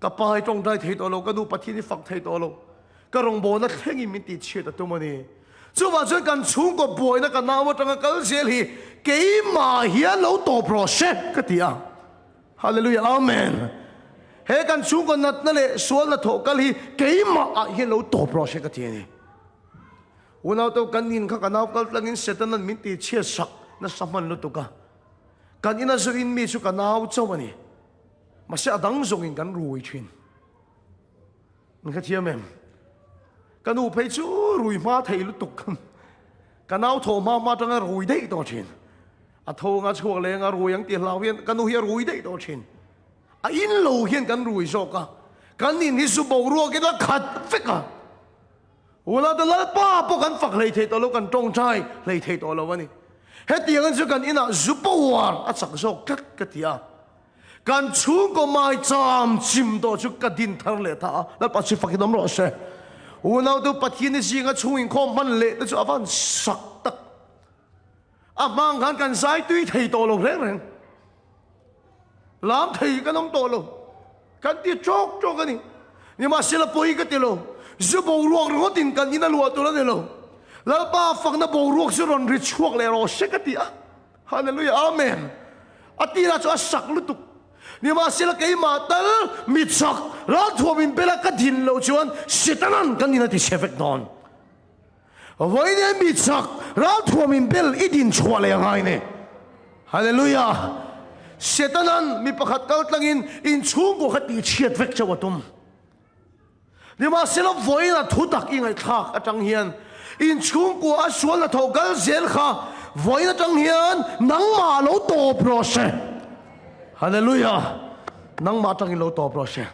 ka pai tong dai thei to lo ka du pathi ni fak thei to lo ka rong bo na thengi min ti chiat atuma ni chuwa chuan kan chung ko boi na ka naw tanga kal sel hi ke ma hian lo to pro se ka tia hallelujah amen he kan chung ko nat na le sual na tho kal hi keima a hi lo to pro se ka ti ni unaw to kan nin kha kanaw kal tlangin setan min ti che sak na saman lo to ka kan ina zo in mi chu kanaw chawani ma se adang zong in kan rui thin min kha thiam em kan u phei chu rui ma thei lu tuk kan kanaw tho ma tanga rui dei to thin a tho nga chuak le nga rui ang ti hlaw hian kan u hi rui dei to thin a in lo hian kan rui zo ka kan nin hi su bo ro ke la khat feka wala da la pa po kan fak lei thei to lo kan tong chai lei thei to lo wani he tiang an chu kan ina zu po war a chak zo kat ka tia kan chung ko mai cham chim do chu ka din thar le tha la pa chi fakin am ro se unaw do pathin ni singa chung in khom man le ta chu avan sak tak a mang kan sai tui thei to lo reng làm thầy cái nông tổ lo, cái tiệt chok cái này, nhưng mà sẽ là bồi cái tiệt lo, giúp bồi ruộng rồi tin cái này là tổ lo, là ba phật na bồi ruộng sẽ rồi rich chuộc lại rồi sẽ cái tiệt, hallelujah amen, à tiệt là cho sắc lúc tục, nhưng mà sẽ là cái mà tal mít sắc, là thua mình bela cái tin lo chuan, sẽ tan ăn cái này là tiệt chef don, vậy nên mít sắc, là thua mình bel ít tin chuộc lại ngay này, hallelujah. Setanan mi pakhat kal tlangin in chung ko khati chiat vek chawatum nima selo voina thutak ingai thak atang hian in chung ko aswal na thogal zel kha voina tang hian nang ma lo to prose hallelujah nang ma tang lo to prose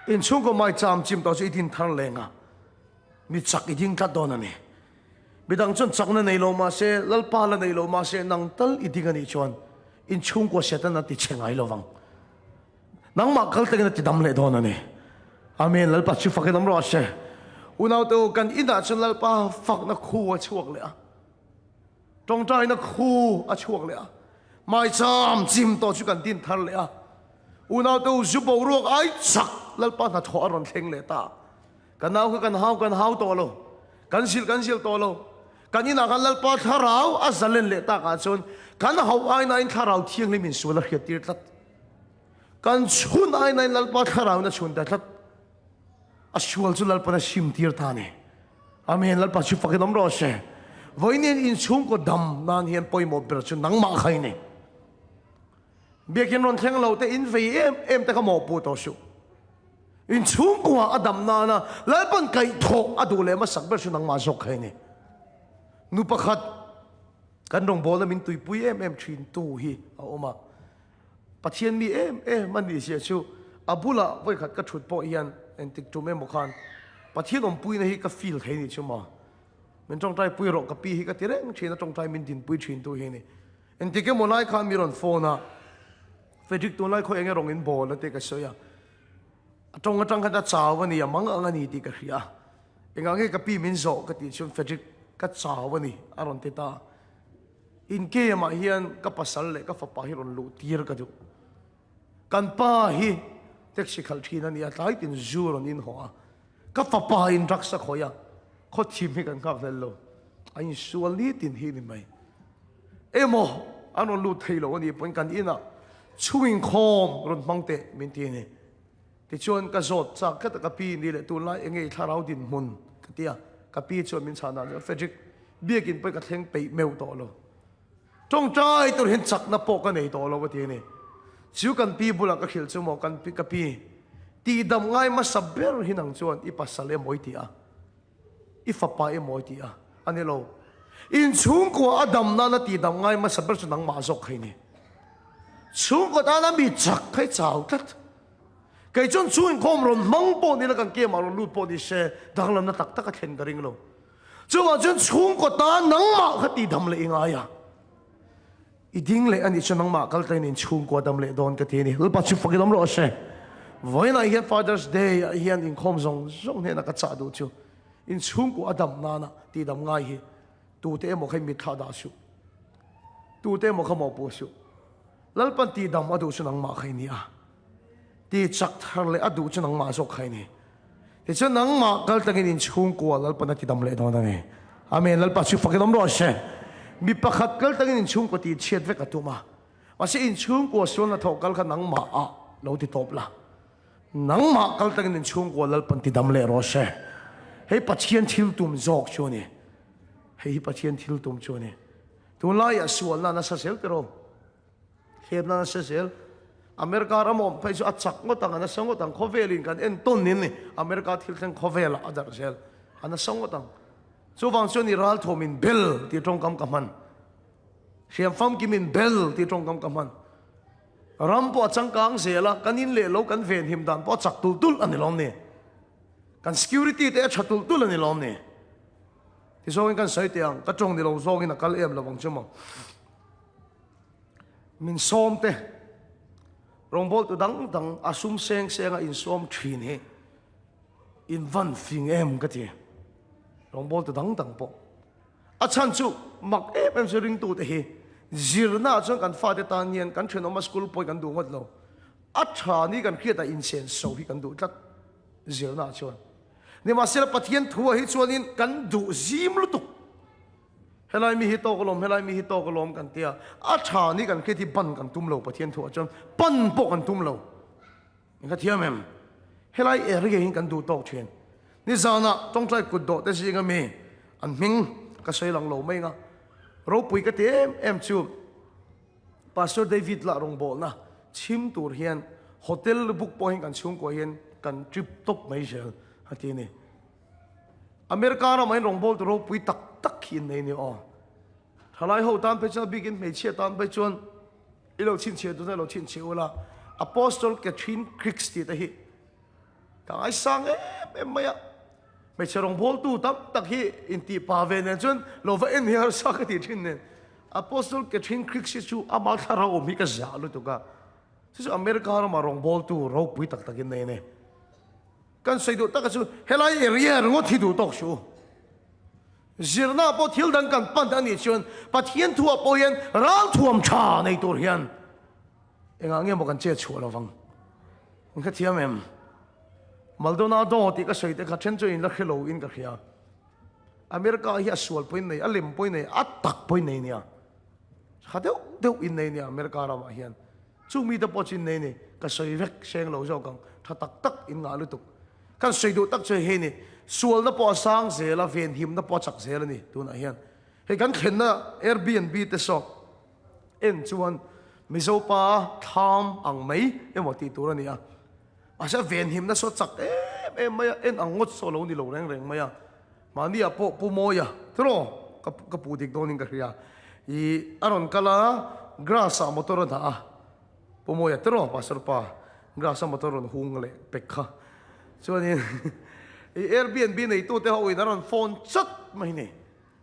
in chung ko mai cham chim to idin thang lenga mi chak iding ta don ani bidang chon chak na nei lo ma se lalpa la nei lo ma se nang tal idingani chon in chung ko setan ati chengai lovang nang ma kal tagin ati dam le don ani amen lalpa chu fakin am ro se unaw to kan ina chun lalpa fak na khu a chuak le a tong trai na khu a chuak le a mai cham chim to chu kan tin thar le a unaw to zu bo ruak ai chak lalpa na tho ron thleng le ta kanaw kan hau to lo kan sil to lo kan ina kan lalpa tharau a zalen le ta ka chun kan hau ai na in tharau thiang le min sula khiatir tat kan chun ai na lalpa tharau na chun ta tat a shual chu lalpa na sim tir ta ne amen lalpa chu fakin am ro se voinin in chung ko dam nan hian poi mo ber chu nang ma khai ne bekin ron theng lo te in ve em ta ka mo pu to su in chung ko adam na na lalpan kai tho adu le ma sak ber chu nang ma sok khai ne nu pakhat kan rong bola min tui pui em thin tu hi a oma pathian mi man ni sia chu abula voi khat ka thut po hian en tik tu me mo khan ปัจจัยนปุยนี่ก็ฟีลเท่นี่ใช่ไหมมันจงใจปุยรอกกับปีที่ก็ที่เรื่องเช่นจงใจมันดินปุยชินตัวเฮนี่เอ็นที่แกมันไล่ข้ามมีรอนโฟนะเฟรดิกตัวไล่เขาเองก็รองอินบอลแล้วเตะก็เสียจงกระทั่งกันจะจ้าวันนี้มังอันนี้ที่ก็เสียเองก็กับปีมินโซก็ที่ชวนเฟรดิกก็จ้าวันนี้อารมณ์เตตาอินเกย์มาเฮียนก็ปัสสาวะเลยก็ฝับปะฮิรอนลูตีร์ก็ดูกันป้าฮีเด็กสิขัลทีนั่นนี่ตายตินจูรอนอินหัวก็ฝับปะอินรักสักขอยาเขาทีมให้กันข้าวเล่นโลไอ้ส่วนนี้ตินฮีนี่ไหมโมอันนั้นลูตีโลวันนี้เป็นกันอินะช่วยคอมรอนมังเตะมินทีนี่ที่ชวนกระโดดจากก็ตะกับปีนี่แหละตัวไล่เองไงถ้าเราดินมุนก็เตี้ยกับปีชวนมินชานาเฟรดิกเบี้ยกินไปกระเทงไปเมลต่อโลจงใจตัวเห็นจักนับปกกันในตัวเราวันนี้ชิวกันปีบุลักก็ขิลชั่วโมงกันปีกับปีตีดำง่ายมาสับเบอร์หินังชวนอีปัสสาวะมวยตีอ่ะอีฝับไปมวยตีอ่ะอันนี้เราอินชุ่มกว่าอดัมนั่นตีดำง่ายมาสับเบอร์ชนังมาจกให้นี่ชุ่มกว่าตานั้นมีจักให้เจ้ากัดไก่จนชุ่มคอมรอนมังปอนี่แล้วกันเกี่ยมารอนลูดปอนี่เช่ดังลำนั้นตักตักกันเห็นกันริงเราจังหวะจนชุ่มกว่าตานังมาขัดตีดำเลยเองไงอ่ะอีดิ้งเลยอันนี้ฉันนั่งมาคัลเตนินชุ่มกว่าดำเลยโดนกันทีนี่แล้วปัจจุบันดำรอเช่วันนั้นเฮีย Father's Day เฮียอินคอมซงเนี่ยนักจัดดูชูอินชุ่มกว่าดำนานะตีดำง่ายฮีตูเตะหมกให้มิดท่าดาชูตูเตะหมกขโมยปูชูแล้วปันตีดำมาดูฉันนั่งมาใครนี่อ่ะตีจักทะเลอดูฉันนั่งมาจกใครนี่ที่ฉันนั่งมาคัลเตนินชุ่มกว่าแล้วปันตีดำเลยโดนนั่นเองอเมนแล้วปัจจุบันดำรอเช่มีประคัดกัลตั้งอินชุ่มกว่าตีเชียดเวกัตุมาว่าสิอินชุ่มกว่าส่วนละทอกกัลขันนังมาอ่ะเราที่ทบละนังมากัลตั้งอินชุ่มกว่าแล้วปันติดำเล่รอเช่ให้ปัจเจียนทิลตุมจอกชวนี่ให้ปัจเจียนทิลตุมชวนี่ตัวไล่ส่วนนั้นน่ะเสียเกลอเขียนนั้นเสียอเมริการะมอมไปสู่อัดจักงตังอันนั้นสองตังคอเวลินกันเอ็นต้นนี่อเมริกาทิลทั้งคอเวลอัดเซลอันนั้นสองตังส่วนส่วนนี้รัลโทมินเบลที่ตรงกำกับมันเชียมฟัมกิมินเบลที่ตรงกำกับมันรำปอดจังกังเสียละกันอินเล่โลกันเวนหิมดันปอดจักตุลตุลอันนี้ล้อมเนี่ยกัน security เตะชัดตุลตุลอันนี้ล้อมเนี่ยที่ส่งกันใส่เตียงก็จงที่เราส่งกันนักเลี้ยมระวังชั่วโมงมินซ้อมเตะรองบอลตัวดังอาซุมเซงอินซ้อมทรีนี่อินวันฟิงก็ที่รองบอลตัวดังปออาจารย์จูมักเอ็มจะริงตัวเตะจีรน่าจนกันฟาดตาเนียนกันเทนอมาสกุลปอยกันดูหมดเลยอาจารย์นี่กันเครียดแต่อินเซนโซฮีกันดูจัดจีรน่าชวนนี่มาเสร็จปัจเจียนทัวร์ฮิตชวนอินกันดูซิมลุตุเฮลัยมีฮิตโตกลมเฮลัยมีฮิตโตกลมกันเตียอาจารย์นี่กันเครียดที่ปั้นกันตุ้มโลปัจเจียนทัวร์จนปั้นปกกันตุ้มโลนี่ก็เทียมเอ็มเฮลัยเอริเกยิงกันดูโตเชนนี่ซานะต้องใช้กุดโดแต่สิ่งนี้อันมิงก็ใช้หลังโลไม่งะเราปุยก็เต็มชูพาสเตอร์เดวิดละรองบอลนะชิมตัวเฮียนโฮเทลบุกพอยกันชุ่มกว่าเฮียนกันทริปตบไม่เชื่อฮัตที่นี่อเมริกาเราไม่รองบอลตัวเราปุยตักหินในนี่อ๋อถ้าไล่หัวตามไปจนบิกินไม่เชื่อตามไปจนเราชินเชื่อตัวนั้นเราชินเชื่อละอพอสโตลแคทรินคริสตีแต่ฮีแต่ไอ้สังไม่อะไม่ใช่รองบอลตู้ตักฮีอินตีพาเวนจนเราว่าเอ็นเฮียร์สักทีทิ้งเนี่ยอพอสโตลแคทรินคริสตีชูอามาทาราโอมิกาจ้าลุตุกะที่อเมริกาเรามารองบอลตู้เราปุยตักกินเนี่ยกันใส่ดูตักชูเฮลัยเอเรียงดที่ดูตกชูจีรน่าพอทิลดังกันปั้นอันนี้ชวนปัจเจียนทัวปอยันรัลท่วมชาในตัวเฮียนเอ็งเงี้ยบอกกันเจ้าชัวเราฟังมันก็เทียมเอ็มมาลโดนาโดที่ก็ใส่แต่ขัดเชนจอยน์ลักเฮโลอินก็เฮียอเมริกาเฮียสวลปอยน์ในอัลลิมปอยน์ในอัตตักปอยน์ในเนี่ยข้าเดียวอินในเนี่ยอเมริกาเรามาเฮียนจู่มีแต่ปอจินในเนี่ยก็ใส่เวกเชงเราเจ้ากังถ้าตักอินงาลุตุกกันใส่ดูตักเจอเฮนี่ส่วนนั้นพอสร้างเสร็จแล้วเวียนหิมนั้นพอจักเสร็จแล้วนี่ตัวไหนเฮียนเฮ้กันเห็นนะ Airbnb เตสอกชวนมิโซปาทามอังไม่หมดที่ตัวนี้อ่ะอาจจะเวียนหิมนั้นสดจักไม่อังงดโซโลนี่โลแรงไม่มานี่อ่ะปูโมยทรกับปูดิกโดนิงกันเฮียอารอนกาลากราสามอตรนะปูโมยทรปัสรปากราสามอตรนหุงเลยเป็กค่ะส่วนนี้ Airbnb này tôi thấy họ uy nó phone chất mày này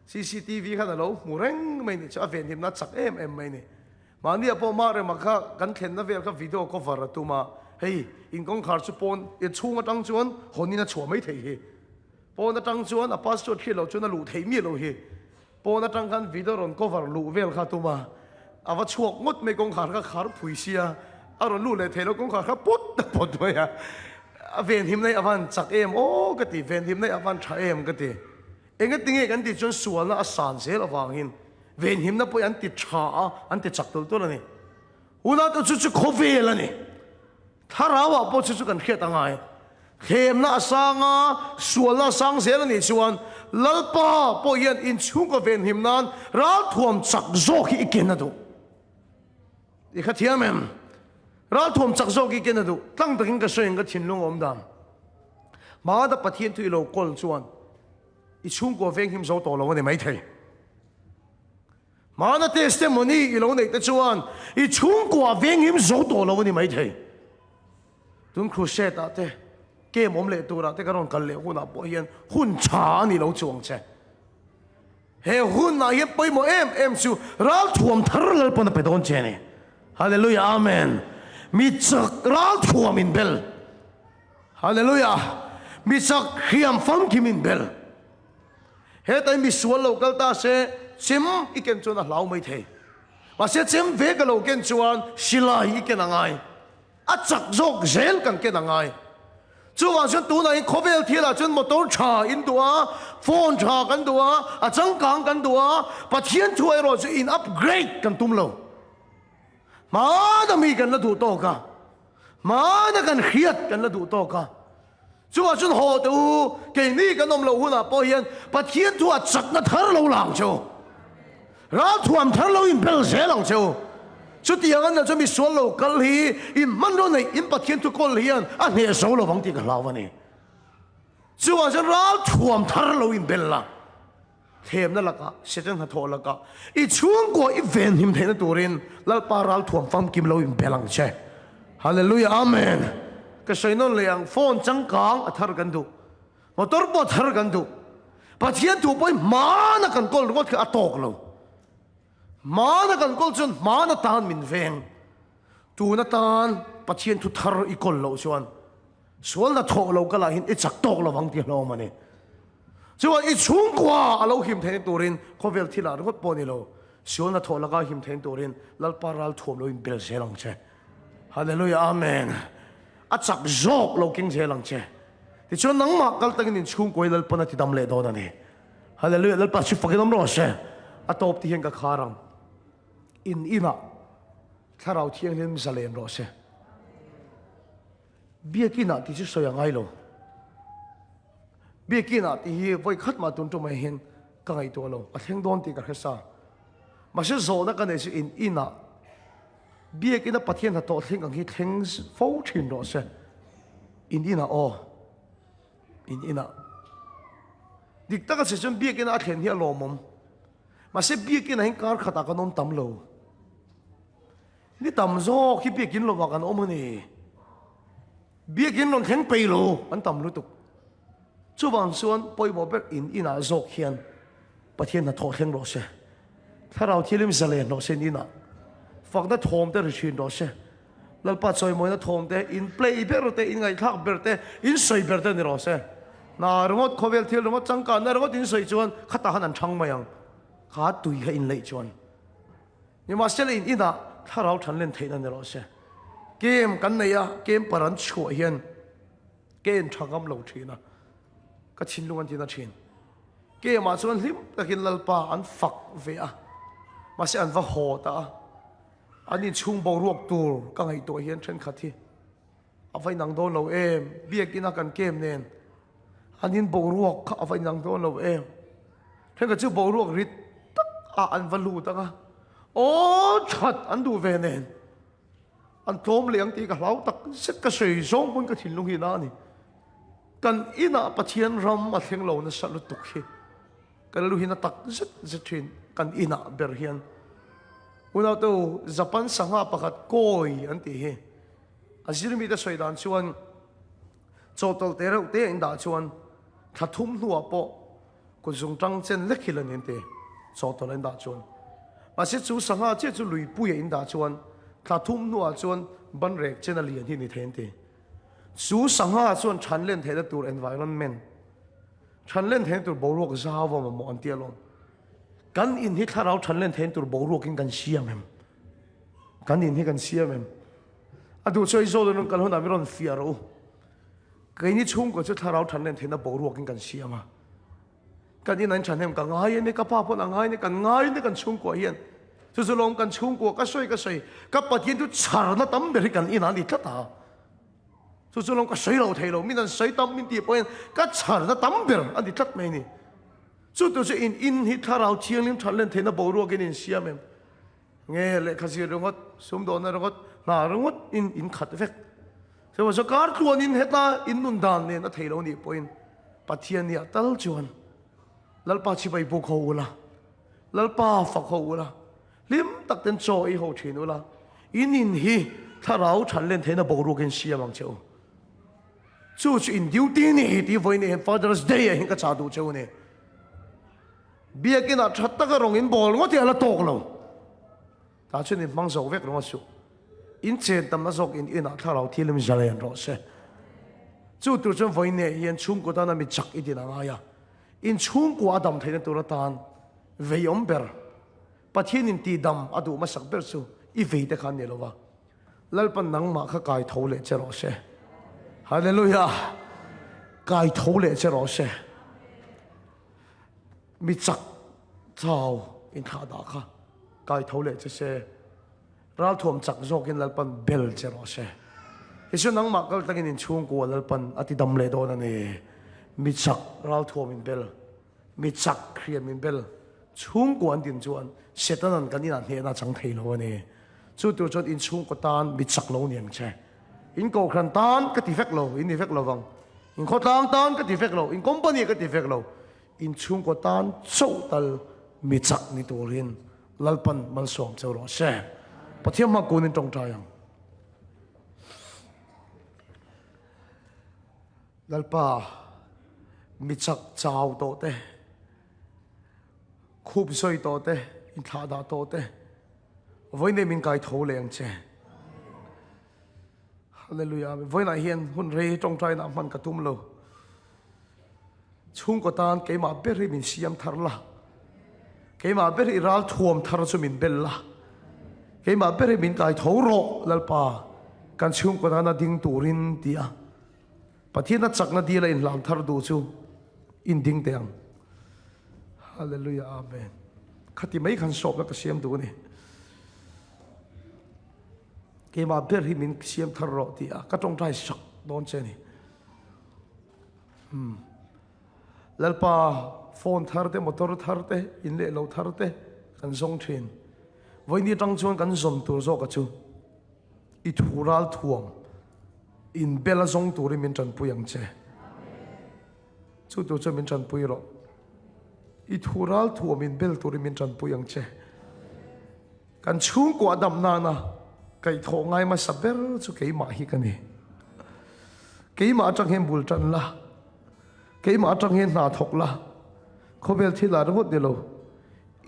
CCTV khá là lâu mù reng mày này cho về thì nó chắc em mày này mà nia po mà rồi mà khá gắn khen nó về khá video cover tu mà hey in công khảo chú pon ít chung ở trong chuan hồn nó chua mấy thầy pon ở trong chuan à passport khi lâu chuan nó lụ thầy mi lâu he pon ở trong khán video rồi cover lụ về khá tu mà à vắt chuộc ngốt mấy công khảo khá khá phủi xia à rồi lụ lại thầy nó công khảo khá bút thôi à về hiểm này avan chắc em ô cái gì về hiểm này avan trả em cái gì anh cái tiếng anh thì chuyên suy là sản sẽ là vàng hin về hiểm nó bây anh thì trả anh thì chắc tôi là này una tôi chú khó về là này thà nào à bao chú cần khét anh ai hiểm nó sang à suy là sang sẽ là này chuan lalpa bây anh in chung cái về hiểm nan ra thuầm chắc do khi kiến nó đâu đi khát thiam em ra thùng chắc zo cái này đâu tăng tăng cái số cái thiên long ôm đam mà đã bắt thiên thui lâu call chuan ít chung qua ven him zo to lâu này mấy thầy mà đã testimony lâu này tới chuan ít chung qua ven him zo to lâu này mấy thầy tuần crusade à thế cái mồm lệ tu ra thế cáiron cần lệ hun à bồi hiền hun chả ni lâu chuang che he hun na hiệp bồi mo em su ra thùng thar lal pon pe don che ne hallelujah amen mi chắc ra thua min bel hallelujah mi chắc khiam pham ki min bel he tai mi sual local ta se chim iken chuna lau mai the ma se chim ve ka lo ken chuan sila hi ken angai a chắc jok zel kan ken angai chu wa chuan tu na in khovel thila chun motor tha in tua phone tha kan tua a chang kang kan tua pathian thuai ro chu in upgrade kan tum lo mà đã mi cần là đủ to cả mà đã cần khiết cần là đủ to cả chú à chú họ tu cái này cái nông lâu hơn à bao nhiêu bắt thiên thu chắc nó thở lâu lắm chứ ra thuần thở lâu in bel dễ lắm chứ chú tiếng anh là chú mi số lâu cái gì in mang đồ này in bắt thiên thu có gì anh nghe số lâu vắng thì cái lâu vậy chú à chú ra thuần thở lâu in bel là thêm đó là cả sẽ chân thật thô là cả ít chung của ít ven hiểm thế nó tụi rin là paral thuồng pham kim lâu im belang che hallelujah amen cái sợi nó liền phone trắng cang thar gần đủ motor bot thar gần đủ bắt hiện tụ bôi má nó cần call nó cái atok lâu má nó cần call chun má nó tan min ven tu nó tan bắt hiện tụ thar i call lâu chuan sual là thô lâu cái là hiện ít chắc tok lâu vắng tiếng lâu mà nè chú ít chung qua alo him thèn turin khovel thila rốt poni lo siêu na thola ka him thèn turin lal paral thom lo in bel selang che hallelujah amen a chak jok lo king selang che ti chon nang ma kal tangin in chung koi lal pana ti dam le do na ni hallelujah lal pa chu fakinam ro se a top ti hen ka kharang in ina tharau thiang lim zalem ro se biakina ti chu soyang ai lo biết kia nào thì với khát mà tuân trong mày hiền cái ngày tuổi lâu, à thiên đón thì cái sao, mà sẽ rồi nó cái này sẽ in à, biết kia nó bắt thiên là tổ thiên cái khi thiên phổ thiên đó sẽ in à ô, in à, đi tất cả sự chuyện biết kia nó thiên thiên lò mồm, mà sẽ biết kia nó hiện cái khát cái nón tầm lâu, đi tầm gió khi biết kia nó vào cái ôm này, biết kia nó thiên bể lâu, anh tầm lâu tục chú bằng xuân bồi bổ bếp in à dọc hiền bắt thiên là thọ thiên đó sẽถ้าเราที่เล่มเสลนเราเส้นอินอ่ะฝักนั้นทอมแต่เราชินเราเสียแล้วปัจจัยมวยนั้นทอมแต่อินเพลย์เบอร์แต่อินไงทักเบอร์แต่อินใส่เบอร์แต่นี่เราเสียน่ารู้ว่าเขาเวลที่รู้ว่าจังการน่ารู้ว่าอินใส่ชวนขัดตาหันช่างมายังขาตุยให้อินเลยชวนนี่มาเสียอินอ่ะถ้าเราทันเล่นเทนั่นนี่เราเสียเกมกันเนี่ยเกมปรันช่วยเฮียนเกมช่างกำลังทีนะก็ชินลุงกันทีน่ะชินเกี่ยมาส่วนลิมตะกินลัลปาอันฝักเวียมาเสียอันว่าโหตาอันนี้ชุ่มบรวกตัวก็ให้ตัวเฮียนเช่นขัดที่เอาไฟนังโดนเราเองเบี้ยกินอากันเกมเน้นอันนี้บรวกเอาไฟนังโดนเราเองเช่นกับชื่อบรวกริดตักอันวัลูตักโอ้ชัดอันดูเวเนนอันโทมเลี้ยงตีกับเราตักเซ็กกระสือสองคนก็ชินลุงฮีนานี่กันอินาปะเทียนรำมาเทียงเราเนี่ยสัลุตุกฮีกันลุหินาตักจะทินกันอินาเบอร์เฮียนอุณาตัวญี่ปุ่นสังหาประกาศก้อยอันที่เฮอาจิรมีแต่สวยดานชวนโจทย์เตะเราเตะอินดาชวน ถ้าทุ่มหัวปอกุศลจังเจนเล็กขึ้นเลยนี่สอดตัวเล่นดาจวนมาเสียจูสังหาเจ้าจูลุยปุยอินดาจวนถ้าทุ่มหัวจวนบันเรกเจนเลียนที่นี่เทนตีจูสังหาจวนฉันเล่นเทนตัว environment ฉันเล่นเทนตัวบรูกซาวว่ามันมอนเตียลงกันอินที่ถ้าเราฉันเล่นเทนตัวบรูกินกันเชียมเองกันอินที่กันเชียมเองอะดูช่วยโซ่ตัวนึงกันหัวหน้าไม่ร้อนเฟียรู้ก็อินที่ชุ่มก็จะถ้าเราฉันเล่นเทนตัวบรูกินกันเชียมากันอินนั้นฉันเห็นกันง่ายนี่ก็พาพนังง่ายนี่กันง่ายนี่กันชุ่มกว่าเฮียนสุดๆลงกันชุ่มกว่าก็ช่วยก็ปัจจัยทุกชาร์น่ะตั้มเบริกันอินนั้นดีทัดตาสุดๆลงก็ช่วยเราเทเรามินั้นช่วยตั้มมินตีพอเองก็ชาร์น่ะตั้มเบรอันดีทัดไม่นี่สุดๆจะอินที่ถ้าเราเชียงลิ้มฉันเล่นเทนตัวบรูกินอินเชียมเองเงี้ยเลยข้าศึกเรื่องก็สมโดนนะเรื่องก็หน้าเรื่องก็อินขัดเอฟเฟกต์แต่ว่าสกัดตัวอินเหตุน่ะอินนุ่นดานเนี่ยน่ะเทเรานี่พอเองปัจจัยเนี่ยตั้งจวนลัลปาชิบายบุกเขาละลัลปาฝักเขาละลิมตักเต็นโจอีเขาชินุละอินฮีถ้าเราฉันเล่นเทนบรูกินเชียมังเจ้าจู่ๆอินดิวตีนี่ที่วันนี้ Father's Day เห็นก็ชาดูเจ้าเนี่ยเบียกินอ่ะชัดตะกร้องอินบอลงว่าที่อะไรตกลงแต่ช่วงนี้มังสวิกลงมาสู่อินเจนตำนักสกอินอ่ะถ้าเราที่ลิมจะเล่นรอเช่จู่ๆจนวันนี้ยันชุ่มกูตานามิจักอีดีนางายาอินชุ่มกว่าดำเทนตัวตานเวียมเบอร์ปัจจัยนินตีดำอดูมาสักเบอร์สูอีเวียเด็กขันเนี่ยหรอวะแล้วปันนังมาข้ากายทอเลเจรอเช่ฮาเลลูยากายทอเลเจรอเช่มิจักเจ้าอินขาดาค่ะกายทอเลเจเช่เราถ่วมจักโจกินแล้วปันเบลเจรอเช่ที่สุดนังมาก็ตั้งอินชุ่มกว่าแล้วปันอติดำเลโดนั่นเองมิจักเราทัวมินเบลมิจักเครียมินเบลชุ่มกวนดินจวนเสร็จนั้นกันนี่นั่นเฮียน่าจังเทโลนี่สุดตัวจนอินชุ่มกตานมิจักโลเนี่ยมั้งใช่อินโกครันตานก็ติเฟกโลอินติเฟกโลวังอินโคตานตานก็ติเฟกโลอินคอมพานีก็ติเฟกโลอินชุ่มกตานโซ่ตัลมิจักนิตัวรินลัลปันมันสวมเจ้าโรเช่ปะเทียมมากูนินตรงใจยังลัลปามิจักเจ้าโตเตคูบสวยโตเตอินทาดาโตเตวันนี้มินกายโถเลียงเจฮาเลลูยาวันนี้เห็นหุ่นเรย์ตรงใจน้ำมันกระตุ้มโลชุ่มกตานเกมาเบริมินเสียมทาร์ละเกมาเบริรัลทวมทาร์สุมินเบลละเกมาเบริมินกายโถโรลัลปาการชุ่มกตานดิ่งตูรินเดียปะที่นัดจักนัดดีเลยอินหลังทาร์ดูจูอินดิ่งเตียงฮาเลลูยาอาเมนขัดไม่ขันสอบแล้วก็เสียมดูนี่เกมาเบริมินเสียมทาร์โรตีอะก็ต้องใจสักโดนเจนี่แล้วป่าโฟนทาร์เตมอเตอร์ทาร์เตอินเล่เราทาร์เตกันส่งเทรนวันนี้ตั้งชวนกันส่งตัวโซกัจูอิทูรัลทวมอินเบลส่งตัวริมินจันปุยังเจชุดตัวจะมินจันปุยรออิทูรัลทวมอินเบลตัวริมินจันปุยังเจกันชุ่มกว่าดำนานะไก่ทองไงมาสับเบลชุดไก่มาฮิกันนี่ไก่มาจังเห็นบุลจันละไก่มาจังเห็นนาทกละเขาเบลที่ลาดวัดเดียว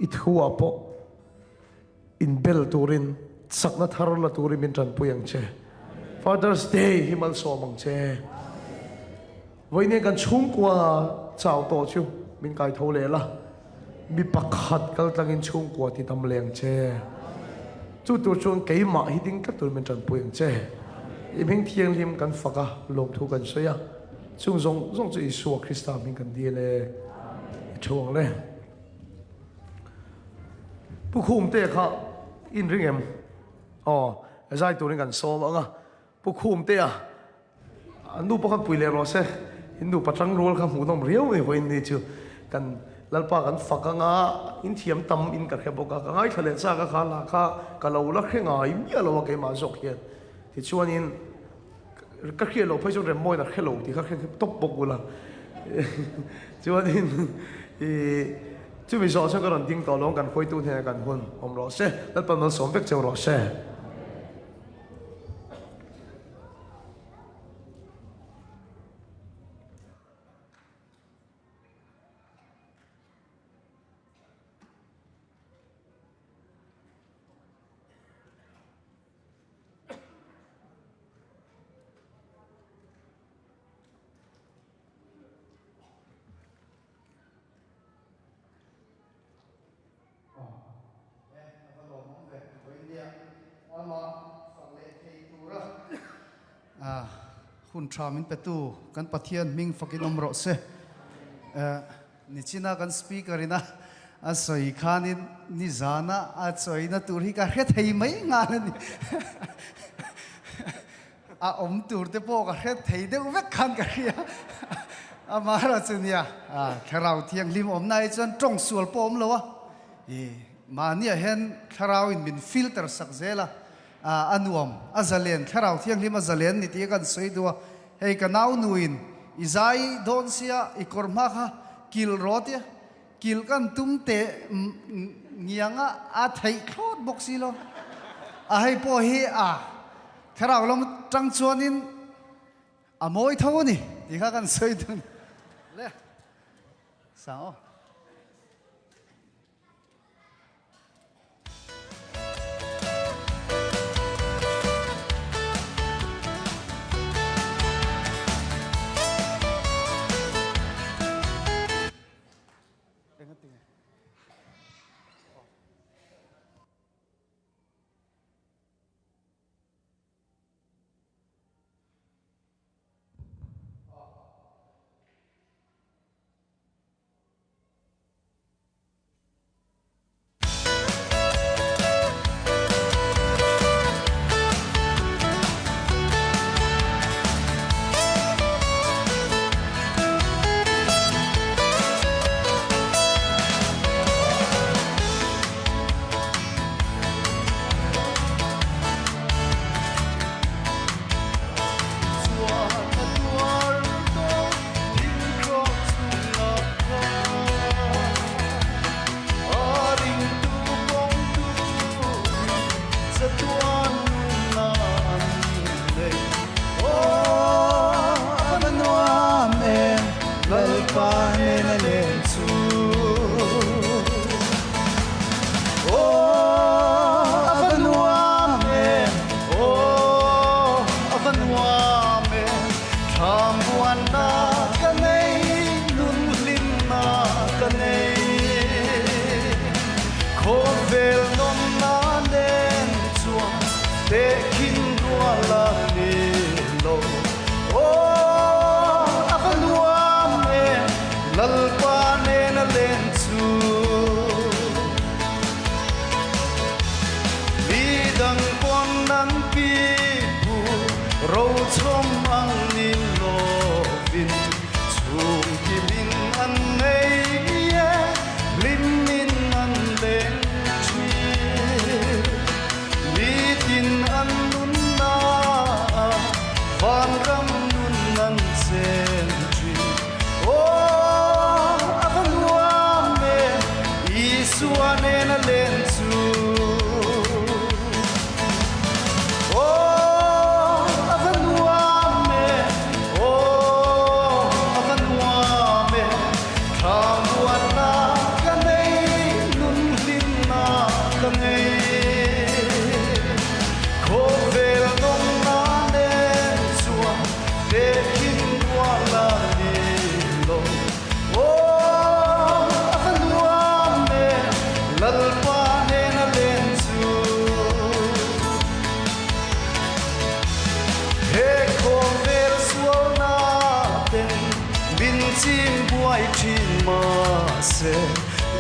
อิทูอาปออินเบลตัวรินสักนัทฮาร์ละตัวริมินจันปุยังเจFather's Day ฮิมัลสอมังเจวันนี้กันชุ่มกว่าเจ้าโตชิวมินกายโทเลละมีปักขัดกันตั้งอินชุ่มกว่าที่ทำเลี้ยงเจจู่ตัวชวนเกี่ยมาฮิดิ้งกัตัวมินจันปุยงเจอีพิงเทียงลิมกันฝักะลมทุกันเสียช่วงส่งจะอิสวาคริสต์มินกันดีเลยช่วงเลยผู้คุมเตะค่ะอินริงเอ็มอ๋อไอ้ตัวนี้กันโซ่บ้างอ่ะผู้คุมเตะนูปะกันปุยเลรอเซ่นูปะจังรัวกันหูต้องเรียวเลยวันนี้จูกันลัลปากันฝักงาอินเทียมตำอินกันแค่บอกกันไอ้ทะเลซากันขาลาค่ะกันเราลักแค่งาอิมีอะไรวะแกมาจกเฮียที่ชวนอินก็แค่เราเพื่อจะเรียนมวยแต่แค่เราที่ก็แค่ตบปกุละชวนอินจู่มีสอนฉันก็รันดิ้งต่อรองกันคุยตู้แทนกันคนผมรอเซ่ลัลปามันสมเด็จเจ้ารอเซ่ hun tramin petu kan pathian ming fakin omro se nichina kan speaker ina a soi khanin ni zana a choi na tur hi ka he thei mai nga ni a om tur te po ka he thei de vek khan ka ria a mara chunia a tharau thiang lim om nai chon tong sual pom lo wa mania hen tharau in min filter sak zela anuam azalen tharau thiang lim azalen ni ti kan soi do hei kanau nuin izai don sia ikorma kha kil rotia kil kan tumte ngianga a thei khot boxi lo a hei po hi tharau lom tang chuanin amoi thoni ti kha kan soi dun le sao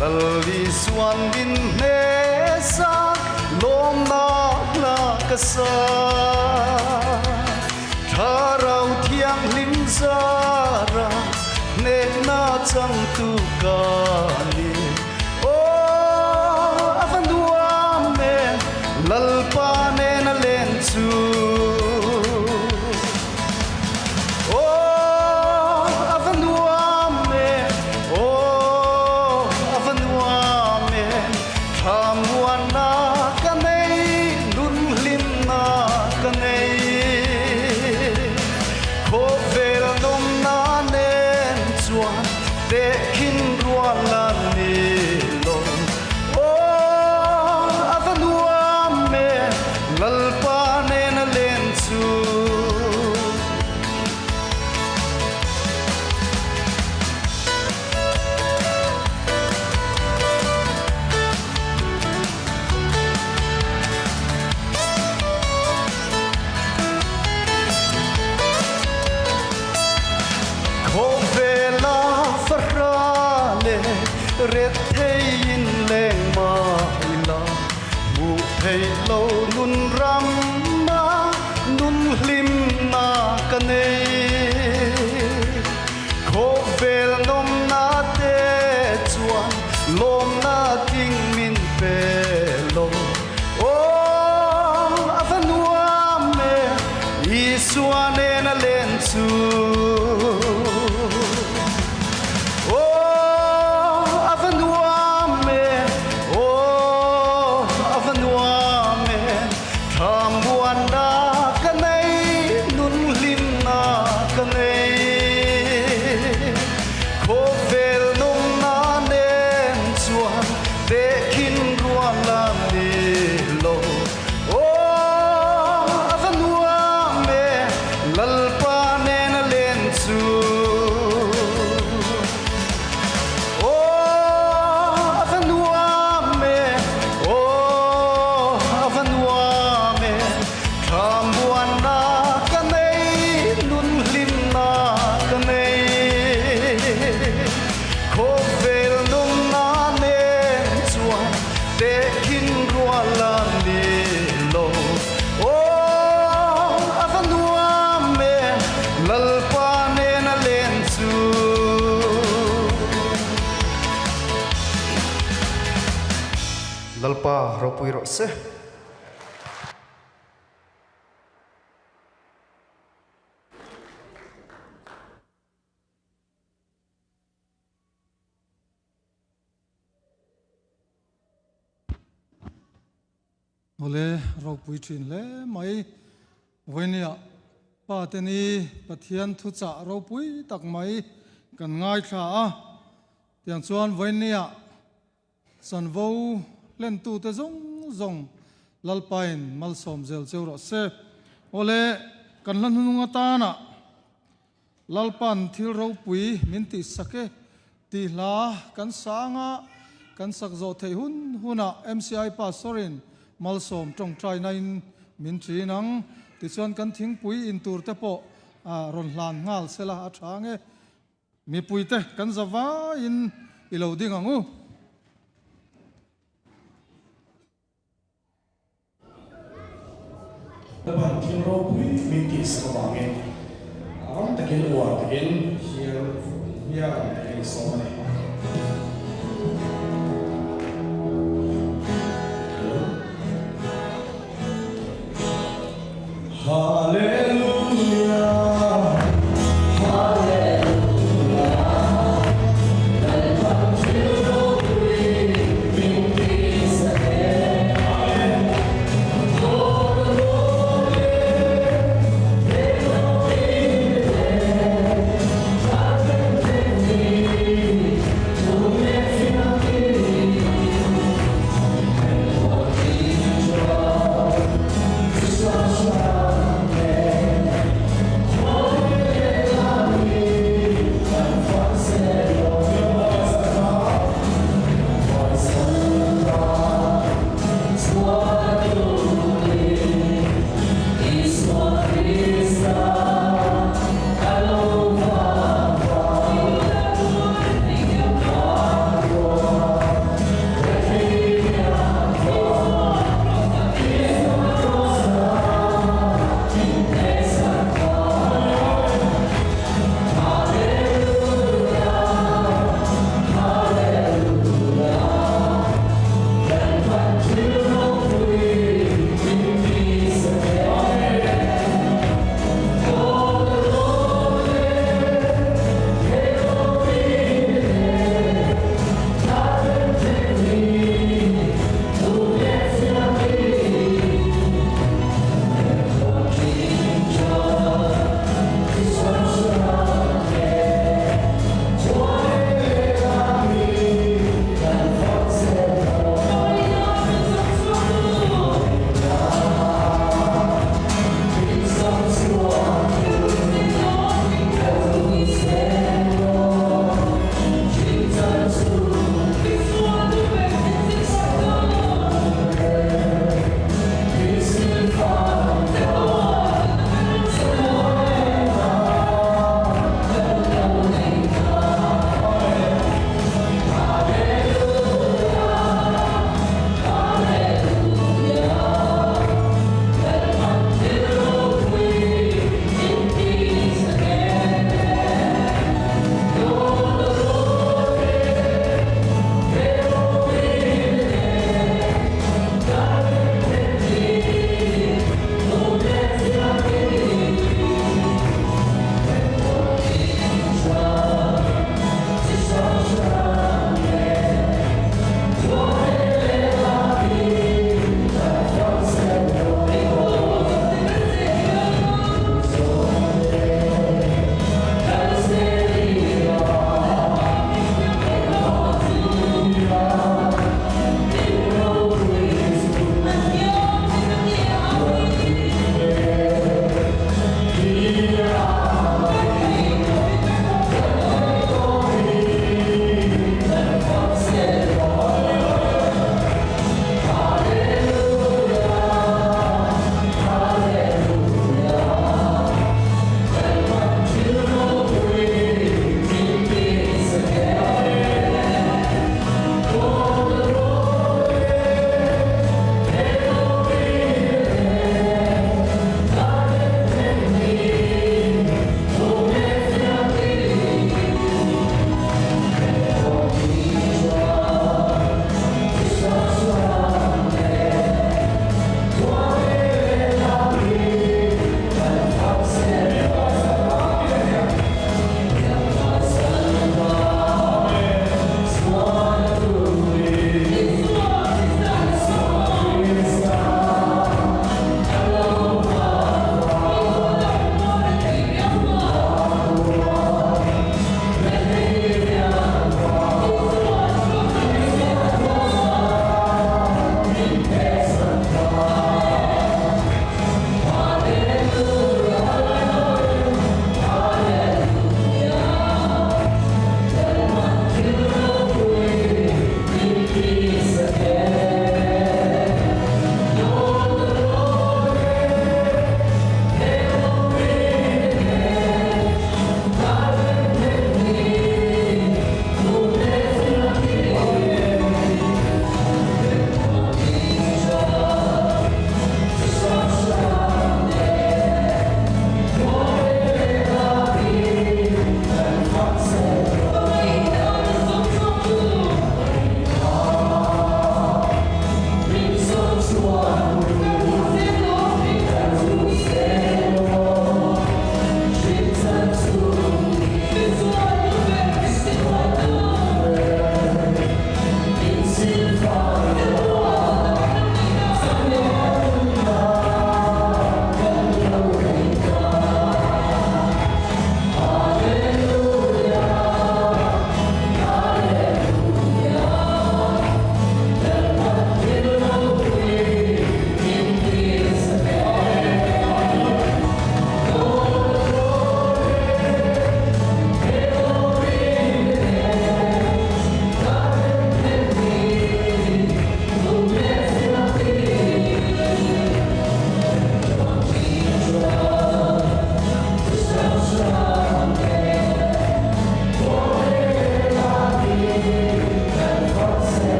lalli suan bin nesa lom na kasa tharau thiang lim zara ne na chang tu kani o avandua me lalpa ne na len chu lalpa ne na le rét thấy in lên mà la mù thấy lâu nun ram ma nun lim na kane khô vel nom na te chuan lom na ting min pe lo o avanua me isuane na len chu lalpa ropui ro se ole ropui thin le mai voinia pateni pathian thu cha ropui tak mai kan ngai tha a tiang chuan voinia san vo len tu te zong zong lalpain mal som zel cheu ro se ole kan lan hununga ta na lalpan thil ro pui min ti sake ti hla kan sanga kan sak zo thei huna MCI pastorin mal som tong trai nain min thi nang ti chuan kan thing pui in tur te po a ron hlan ngal sela a thange mi pui te kan zawa in ilo ding angu Laban king ro pui minti sa bangin ang takin wa takin here ya takin so many hallelujah Hallelujah.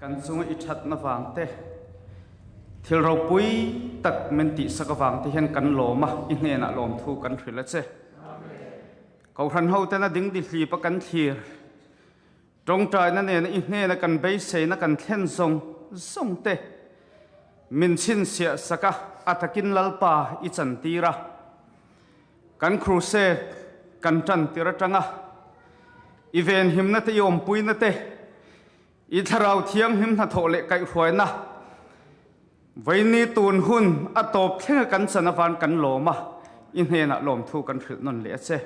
kan sunga I that na wang te thil ro pui tak men ti saka wang te hian kan loma I nge na lom thu kan thrila che ko ran ho te na ding di hli pa kan thir tong trai na ne na I nge na kan bei sei na kan thlen song te min chin sia saka atakin lalpa I chan tira kan crusade kan tan tira tanga event himna te yom pui na te I tharau thiang him na thole kai hruai na vaini tun hun atop thenga kan chana van kan loma I hne na lom thu kan thil non le che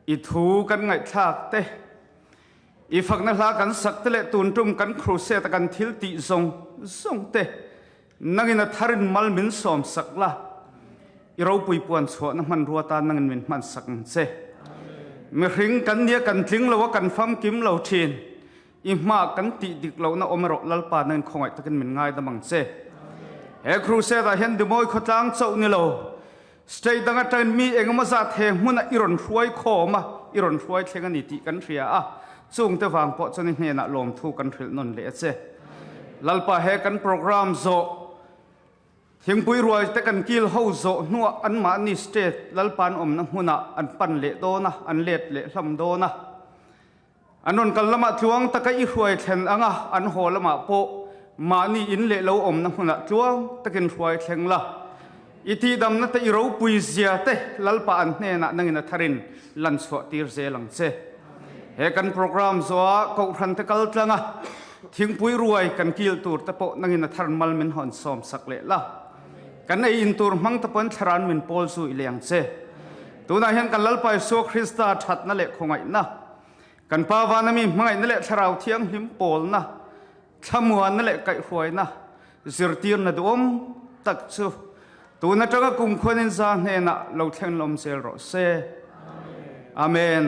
I thu kan ngai thak te I fakna hla kan sak te le tun tum kan crusade kan thil ti song te nangina tharin mal min som sakla I ro pui puan chho na man ruata nangin min man sak che mi ring kan nia kan tling lo kan fam kim lo thin I ma kan ti dik lo na omero lalpa nan khongai takin min ngai da mang che he crusade a hen de moi khotang chau ni lo stay danga tan mi engma za the huna iron hruai khoma iron hruai thlenga ni ti kan thria a chung te wang po chani hne na lom thu kan thil non le che lalpa he kan program zo thingpui ruai te kan kil ho zo nuwa an ma ni state lalpan om na huna an pan le do na an let le hlam do na anon kalama thuang taka I hruai thlen anga an holama po mani in le lo om na huna thuang takin hruai thleng la iti dam na te I ro pui zia te lalpa an hne na nangina tharin lan chho tir ze lang che he kan program zo ko ran te kal tlanga thingpui ruai kan kil tur te po nangina thar mal min hon som sak le la kan ei in tur mang ta pon tharan min pol su ileng che tuna hian kan lalpa so Krista that na le khongai na kan pawana mi mangai na le tharau thiang him pol na thamuan na le kai hruai na zirtir na dom tak chu tuna tanga kum khonin za hne na lo thleng lom sel ro se amen